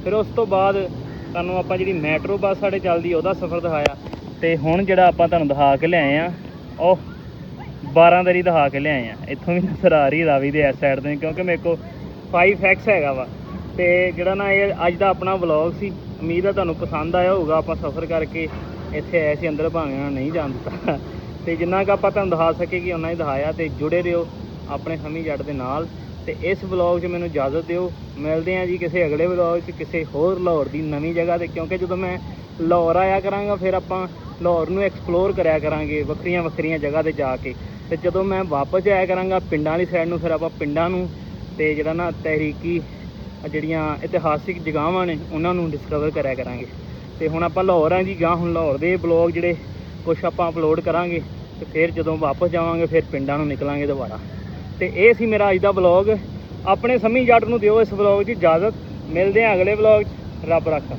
Speaker 1: ਫਿਰ ਉਸ ਤੋਂ ਬਾਅਦ ਤੁਹਾਨੂੰ ਆਪਾਂ ਜਿਹੜੀ ਮੈਟਰੋ ਬੱਸ ਸਾਡੇ ਚੱਲਦੀ ਉਹਦਾ ਸਫ਼ਰ ਦਿਖਾਇਆ, ਤੇ ਹੁਣ ਜਿਹੜਾ ਆਪਾਂ ਤੁਹਾਨੂੰ ਦਿਖਾ ਕੇ ਲਿਆਏ ਆ ਉਹ 12 ਦਰੀ ਦਿਖਾ ਕੇ ਲਿਆਏ ਆ। ਇੱਥੋਂ ਵੀ ਨਜ਼ਰ ਆ ਰਹੀ ਰਾਵੀ ਦੇ ਇਸ ਸਾਈਡ ਤੋਂ, ਕਿਉਂਕਿ ਮੇਰੇ ਕੋਲ 5X ਹੈਗਾ ਵਾ। ਤੇ ਜਿਹੜਾ ਨਾ ਇਹ ਅੱਜ ਦਾ ਆਪਣਾ ਵਲੌਗ ਸੀ, ਉਮੀਦ ਆ ਤੁਹਾਨੂੰ ਪਸੰਦ ਆਇਆ ਹੋਊਗਾ। ਆਪਾਂ ਸਫ਼ਰ ਕਰਕੇ ਇੱਥੇ ਆਏ ਸੀ, ਅੰਦਰ ਭਾਵੇਂ ਨਾਲ ਨਹੀਂ ਜਾਣ ਦਿੱਤਾ, ਤੇ ਜਿੰਨਾ ਕੁ ਆਪਾਂ ਤੁਹਾਨੂੰ ਦਿਖਾ ਸਕੇ ਕਿ ਉਹਨਾਂ ਹੀ ਦਿਖਾਇਆ। ਤੇ ਜੁੜੇ ਰਹੋ ਆਪਣੇ ਸਮੀ ਜੱਟ ਦੇ ਨਾਲ, ਤੇ ਇਸ ਵਲੌਗ 'ਚ ਮੈਨੂੰ ਇਜਾਜ਼ਤ ਦਿਓ। ਮਿਲਦੇ ਹਾਂ ਜੀ ਕਿਸੇ ਅਗਲੇ ਵਲੌਗ 'ਚ ਕਿਸੇ ਹੋਰ ਲਾਹੌਰ ਦੀ ਨਵੀਂ ਜਗ੍ਹਾ 'ਤੇ, ਕਿਉਂਕਿ ਜਦੋਂ ਮੈਂ ਲਾਹੌਰ ਆਇਆ ਕਰਾਂਗਾ ਫਿਰ ਆਪਾਂ ਲਾਹੌਰ ਨੂੰ ਐਕਸਪਲੋਰ ਕਰਿਆ ਕਰਾਂਗੇ ਵੱਖਰੀਆਂ ਜਗ੍ਹਾ 'ਤੇ ਜਾ ਕੇ, ਤੇ ਜਦੋਂ ਮੈਂ ਵਾਪਸ ਆਇਆ ਕਰਾਂਗਾ ਪਿੰਡਾਂ ਵਾਲੀ ਸਾਈਡ ਨੂੰ, ਫਿਰ ਆਪਾਂ ਪਿੰਡਾਂ ਨੂੰ ਤੇ ਜਿਹੜਾ ਨਾ ਤਹਿਰੀਕੀ ਜਿਹੜੀਆਂ ਇਤਿਹਾਸਿਕ ਜਗ੍ਹਾਵਾਂ ਨੇ ਉਹਨਾਂ ਨੂੰ ਡਿਸਕਵਰ ਕਰਿਆ ਕਰਾਂਗੇ। ਤੇ ਹੁਣ ਆਪਾਂ ਲਾਹੌਰ ਆ ਜੀ, ਗਾਂ ਹੁਣ ਲਾਹੌਰ ਦੇ ਬਲੌਗ ਜਿਹੜੇ ਕੁਛ ਆਪਾਂ ਅਪਲੋਡ ਕਰਾਂਗੇ, ਤੇ ਫਿਰ ਜਦੋਂ ਵਾਪਸ ਜਾਵਾਂਗੇ ਫਿਰ ਪਿੰਡਾਂ ਨੂੰ ਨਿਕਲਾਂਗੇ ਦੁਬਾਰਾ। ਤੇ ਇਹ ਸੀ ਮੇਰਾ ਅੱਜ ਦਾ ਵਲੌਗ। ਆਪਣੇ ਸਮੀ ਜੱਟ ਨੂੰ ਦਿਓ ਇਸ ਵਲੌਗ 'ਚ ਇਜਾਜ਼ਤ। ਮਿਲਦੇ ਹਾਂ ਅਗਲੇ ਵਲੌਗ 'ਚ। ਰੱਬ ਰਾਖਾ।